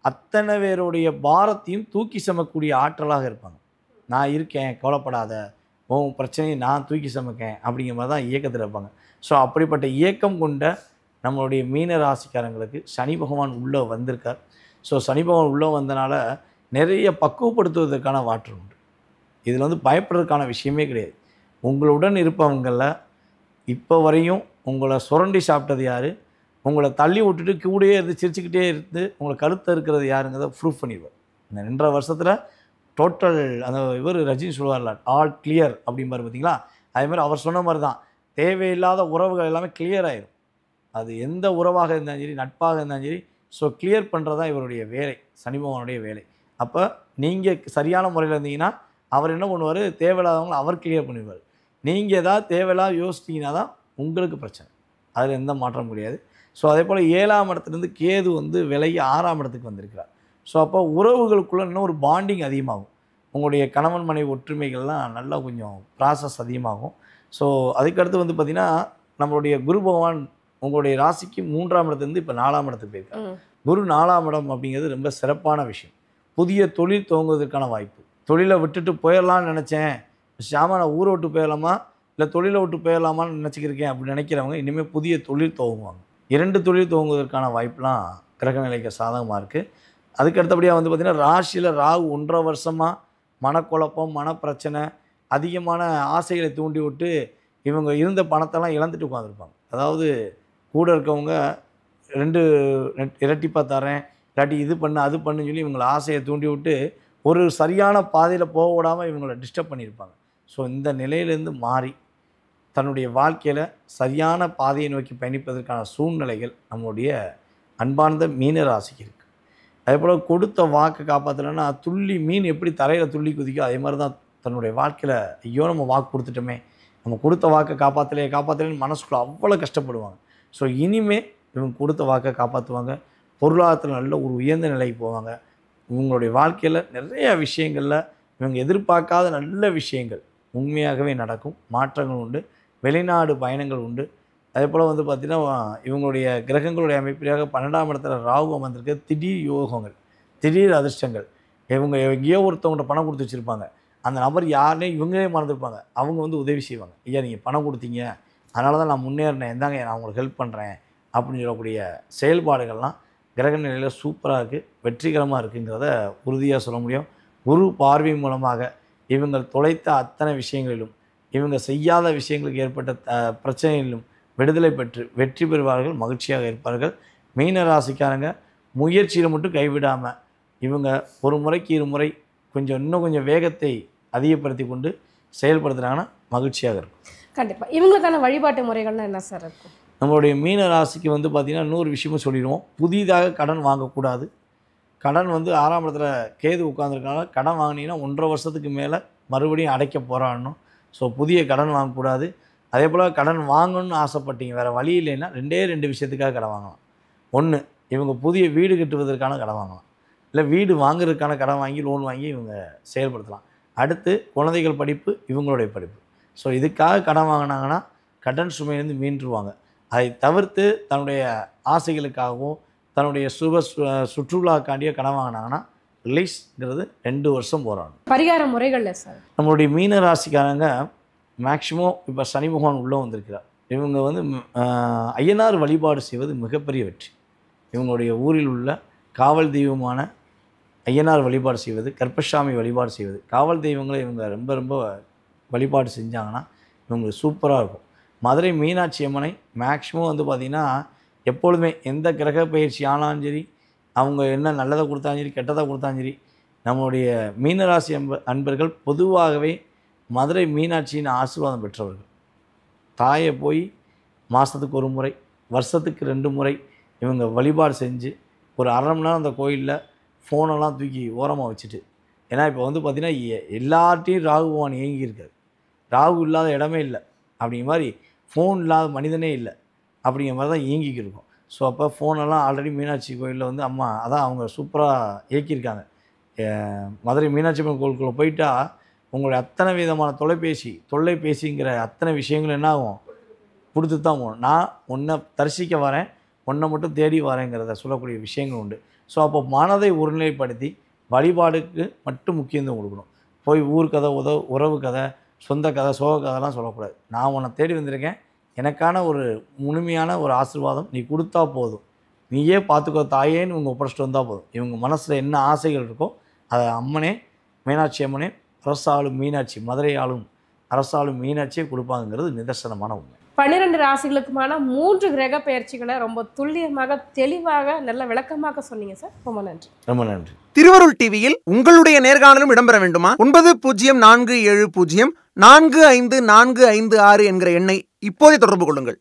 அத்தனை பேருடைய பாரத்தையும் தூக்கி சுமக்கக்கூடிய ஆற்றலாக இருப்பாங்க. நான் இருக்கேன், கவலைப்படாத, உன் பிரச்சனையை நான் தூக்கி சுமக்கேன் அப்படிங்கிற மாதிரி தான் இயக்கத்தில் இருப்பாங்க. ஸோ அப்படிப்பட்ட இயக்கம் கொண்ட நம்மளுடைய மீன ராசிக்காரங்களுக்கு சனி பகவான் உள்ளே வந்திருக்கார். ஸோ சனி பகவான் உள்ளே வந்தனால நிறைய பக்குவப்படுத்துவதற்கான வாற்று உண்டு. இதில் பயப்படுறதுக்கான விஷயமே கிடையாது. உங்களுடன் இருப்பவங்களில் இப்போ வரையும் உங்களை சுரண்டி சாப்பிட்டது யார், உங்களை தள்ளி விட்டுட்டு கூடயே இருந்து சிரிச்சுக்கிட்டே இருந்து உங்களை கழுத்தை இருக்கிறது யாருங்கிறத ப்ரூஃப் பண்ணிடுவார். இந்த 2.5 வருஷத்தில் டோட்டல் அந்த ரஜினி சொல்லுவார்ல ஆல் கிளியர் அப்படிம்பார் பார்த்தீங்களா, அதேமாதிரி அவர் சொன்ன மாதிரி தான் தேவையில்லாத உறவுகள் எல்லாமே கிளியர் ஆயிடும். அது எந்த உறவாக இருந்தாலும் சரி, நட்பாக இருந்தாலும் சரி, ஸோ கிளியர் பண்ணுறது தான் இவருடைய வேலை, சனி பகவானுடைய வேலை. அப்போ நீங்கள் சரியான முறையில் இருந்தீங்கன்னா அவர் என்ன பண்ணுவார், தேவையில்லாதவங்களை அவர் கிளியர் பண்ணிடுவார். நீங்கள் ஏதாவது தேவையில்லாத யோசிச்சிங்கன்னா தான் உங்களுக்கு பிரச்சனை, அதில் எந்த மாற்றம் முடியாது. ஸோ அதே போல் 7ஆம் இடத்துலேருந்து கேது விலகி 6ஆம் இடத்துக்கு வந்திருக்கிறார். ஸோ அப்போ உறவுகளுக்குள்ளே இன்னும் ஒரு பாண்டிங் அதிகமாகும். உங்களுடைய கணவன் மனைவி ஒற்றுமைகள்லாம் நல்லா கொஞ்சம் ப்ராசஸ் அதிகமாகும். ஸோ அதுக்கடுத்து பார்த்திங்கன்னா நம்மளுடைய குரு பகவான் உங்களுடைய ராசிக்கு 3ஆம் இடத்துலேருந்து இப்போ 4ஆம் இடத்துக்கு போயிருக்காங்க. குரு 4ஆம் இடம் அப்படிங்கிறது ரொம்ப சிறப்பான விஷயம். புதிய தொழில் துவங்குவதற்கான வாய்ப்பு. தொழிலை விட்டுட்டு போயிடலான்னு நினச்சேன், ஷாமா நான் ஊரை விட்டு போயிடலாமா இல்லை தொழிலை விட்டு போயிடலாமான்னு நினச்சிக்கிருக்கேன் அப்படின்னு நினைக்கிறவங்க இனிமேல் புதிய தொழில் துவங்குவாங்க. 2 தொழில் துவங்குவதற்கான வாய்ப்புலாம் கிரகநிலைக்கு சாதகமாக இருக்குது. அதுக்கு அடுத்தபடியாக பார்த்திங்கன்னா ராசியில் ராகு 1.5 வருஷமாக மனக்குழப்பம், மனப்பிரச்சனை, அதிகமான ஆசைகளை தூண்டி விட்டு இவங்க இருந்த பணத்தெல்லாம் இழந்துட்டு உட்காந்துருப்பாங்க. அதாவது கூட இருக்கவங்க 2 இரட்டிப்பாக தரேன், இல்லாட்டி இது பண்ணு அது பண்ணுன்னு சொல்லி இவங்களை ஆசையை தூண்டி விட்டு ஒரு சரியான பாதையில் போக விடாமல் இவங்களை டிஸ்டர்ப் பண்ணியிருப்பாங்க. ஸோ இந்த நிலையிலேருந்து மாறி தன்னுடைய வாழ்க்கையில் சரியான பாதையை நோக்கி பயணிப்பதற்கான சூழ்நிலைகள் நம்முடைய அன்பார்ந்த மீன ராசிக்கு இருக்குது. அதே போல் கொடுத்த வாக்கு காப்பாற்றலைன்னா மீன் எப்படி தரையில் துள்ளி குதிக்கும் அதே மாதிரி தான் தன்னுடைய வாழ்க்கையில் ஐயோ நம்ம வாக்கு கொடுத்துட்டோமே நம்ம கொடுத்த வாக்கை காப்பாற்றலேன்னு மனசுக்குள்ள அவ்வளோ கஷ்டப்படுவாங்க. ஸோ இனிமே இவங்க கொடுத்த வாக்கை காப்பாற்றுவாங்க. பொருளாதாரத்தில் நல்ல ஒரு உயர்ந்த நிலைக்கு போவாங்க. இவங்களுடைய வாழ்க்கையில் நிறைய விஷயங்களில் இவங்க எதிர்பார்க்காத நல்ல விஷயங்கள் உண்மையாகவே நடக்கும். மாற்றங்கள் உண்டு. வெளிநாடு பயணங்கள் உண்டு. அதே போல் வந்து பார்த்திங்கன்னா இவங்களுடைய கிரகங்களுடைய அமைப்பிலாக 12ஆம் இடத்துல ராகு அமர்ந்திருக்க திடீர் யோகங்கள், திடீர் அதிர்ஷ்டங்கள். இவங்க எங்கேயோ ஒருத்தவங்கள்ட்ட பணம் கொடுத்து வச்சுருப்பாங்க. அந்த நபர் யாருன்னே இவங்களே மறந்துருப்பாங்க. அவங்க வந்து உதவி செய்வாங்க. ஐயா நீங்கள் பணம் கொடுத்தீங்க, அதனால தான் நான் முன்னேறினேன், இந்தாங்க நான் உங்களுக்கு ஹெல்ப் பண்ணுறேன் அப்படின்னு சொல்லக்கூடிய செயல்பாடுகள்லாம் கிரக நிலையில் சூப்பராக இருக்குது, வெற்றிகரமாக இருக்குங்கிறத உறுதியாக சொல்ல முடியும். குரு பார்வை மூலமாக இவங்க தொலைத்த அத்தனை விஷயங்களிலும், இவங்க செய்யாத விஷயங்களுக்கு ஏற்பட்ட பிரச்சனைகளிலும் விடுதலை பெற்று வெற்றி பெறுவார்கள், மகிழ்ச்சியாக இருப்பார்கள். மீன ராசிக்காரங்க முயற்சியில் மட்டும் கைவிடாமல் இவங்க ஒரு முறைக்கு இருமுறை இன்னும் கொஞ்சம் வேகத்தை அதிகப்படுத்தி கொண்டு செயல்படுத்துகிறாங்கன்னா மகிழ்ச்சியாக இருக்கும். கண்டிப்பாக. இவங்களுக்கான வழிபாட்டு முறைகள்லாம் என்ன சார் இருக்கும்? நம்மளுடைய மீன ராசிக்கு வந்து பார்த்திங்கன்னா இன்னொரு விஷயமும் சொல்லிடுவோம். புதிதாக கடன் வாங்கக்கூடாது. கடன் வந்து 6ஆம் இடத்துல கேது உட்காந்துருக்கனால கடன் வாங்கினீங்கன்னா 1.5 வருஷத்துக்கு மேலே மறுபடியும் அடைக்க போராடணும். ஸோ புதிய கடன் வாங்கக்கூடாது. அதே போல் கடன் வாங்கணும்னு ஆசைப்பட்டீங்க, வேறு வழி இல்லைன்னா 2 விஷயத்துக்காக கடன் வாங்கலாம். ஒன்று, இவங்க புதிய வீடு கட்டுவதற்கான கடன் வாங்கலாம். இல்லை வீடு வாங்குறதுக்கான கடன் வாங்கி லோன் வாங்கி இவங்க செயல்படுத்தலாம். அடுத்து குழந்தைகள் படிப்பு, இவங்களுடைய படிப்பு. ஸோ இதுக்காக கடன் வாங்கினாங்கன்னா கடன் சுமையிலேருந்து மீண்டுருவாங்க. அதை தவிர்த்து தன்னுடைய ஆசைகளுக்காகவும் தன்னுடைய சுற்றுலாக்காண்டிய கடன் வாங்கினாங்கன்னா ரிலீஸ்ங்கிறது 2 வருஷம் போராடணும். பரிகார முறைகளில் சார் நம்மளுடைய மீன ராசிக்காரங்க மேக்சிமம் இப்போ சனி பகவான் உள்ளே வந்திருக்கிறார். இவங்க வந்து ஐயனார் வழிபாடு செய்வது மிகப்பெரிய வெற்றி. இவங்களுடைய ஊரில் உள்ள காவல் தெய்வமான ஐயனார் வழிபாடு செய்வது, கருப்பசாமி வழிபாடு செய்வது, காவல் தெய்வங்களை இவங்க ரொம்ப ரொம்ப வழிபாடு செஞ்சாங்கன்னா இவங்களுக்கு சூப்பராக இருக்கும். மதுரை மீனாட்சி அம்மனை மேக்சிமம் வந்து பார்த்திங்கன்னா எப்பொழுதுமே எந்த கிரக பயிற்சி ஆனாலும் சரி, அவங்க என்ன நல்லதை கொடுத்தாலும் சரி கெட்டதாக கொடுத்தாலும் சரி, நம்மளுடைய மீனராசி அன்பர்கள் பொதுவாகவே மதுரை மீனாட்சியின் ஆசீர்வாதம் பெற்றவர்கள். தாயை போய் மாதத்துக்கு 1 முறை, வருஷத்துக்கு 2 முறை இவங்க வழிபாடு செஞ்சு ஒரு 1/2 மணி நேரம் அந்த கோயிலில் ஃபோனெல்லாம் தூக்கி ஓரமாக வச்சுட்டு, ஏன்னா இப்போ வந்து பார்த்திங்கன்னா எல்லார்ட்டையும் ராகு பகவான் இயங்கியிருக்காரு. ராகு இல்லாத இடமே இல்லை. அப்படிங்கிற மாதிரி ஃபோன் இல்லாத மனிதனே இல்லை. அப்படிங்கிற மாதிரி தான் இயங்கிக்கிட்டு இருக்கோம். ஸோ அப்போ ஃபோனெல்லாம் ஆல்ரெடி மீனாட்சி கோயிலில் வந்து அம்மா அதான் அவங்க சூப்பராக இயக்கியிருக்காங்க. மதுரை மீனாட்சி அம்மன் கோயிலுக்குள்ளே போயிட்டா உங்களுடைய அத்தனை விதமான தொல்லைபேசிங்கிற அத்தனை விஷயங்கள் என்ன ஆகும், கொடுத்து தான் போகணும். நான் உன்னை தரிசிக்க வரேன், உன்னை மட்டும் தேடி வரேங்கிறத சொல்லக்கூடிய விஷயங்கள் உண்டு. ஸோ அப்போ மனதை ஒருநிலைப்படுத்தி வழிபாடுக்கு மட்டும் முக்கியத்துவம் கொடுக்கணும். போய் ஊர் கதை, உறவு கதை, சொந்த கதை, சோக கதைலாம் சொல்லக்கூடாது. நான் உன்னை தேடி வந்திருக்கேன், எனக்கான ஒரு முழுமையான ஒரு ஆசீர்வாதம் நீ கொடுத்தா போதும், நீயே பார்த்துக்கோ தாயேன்னு இவங்க ஒப்படைச்சிட்டு வந்தால் போதும். இவங்க மனசில் என்ன ஆசைகள் இருக்கோ அதை அம்மனே, மீனாட்சி அம்மனே, அரசாளும் மீனாட்சி, மதுரை ஆளும் அரசாளும் மீனாட்சியே கொடுப்பாங்கிறது நிதர்சனமான உண்மை. 12 ராசிகளுக்குமான 3 கிரக பயிற்சிகளை ரொம்ப துல்லியமாக, தெளிவாக, நல்ல விளக்கமாக சொன்னீங்க சார். ரொம்ப நன்றி. ரொம்ப நன்றி. திருவருள் டிவியில் உங்களுடைய நேர்காணலும் இடம்பெற வேண்டுமா? 9047045456 என்கிற எண்ணை இப்போதே தொடர்பு கொள்ளுங்கள்.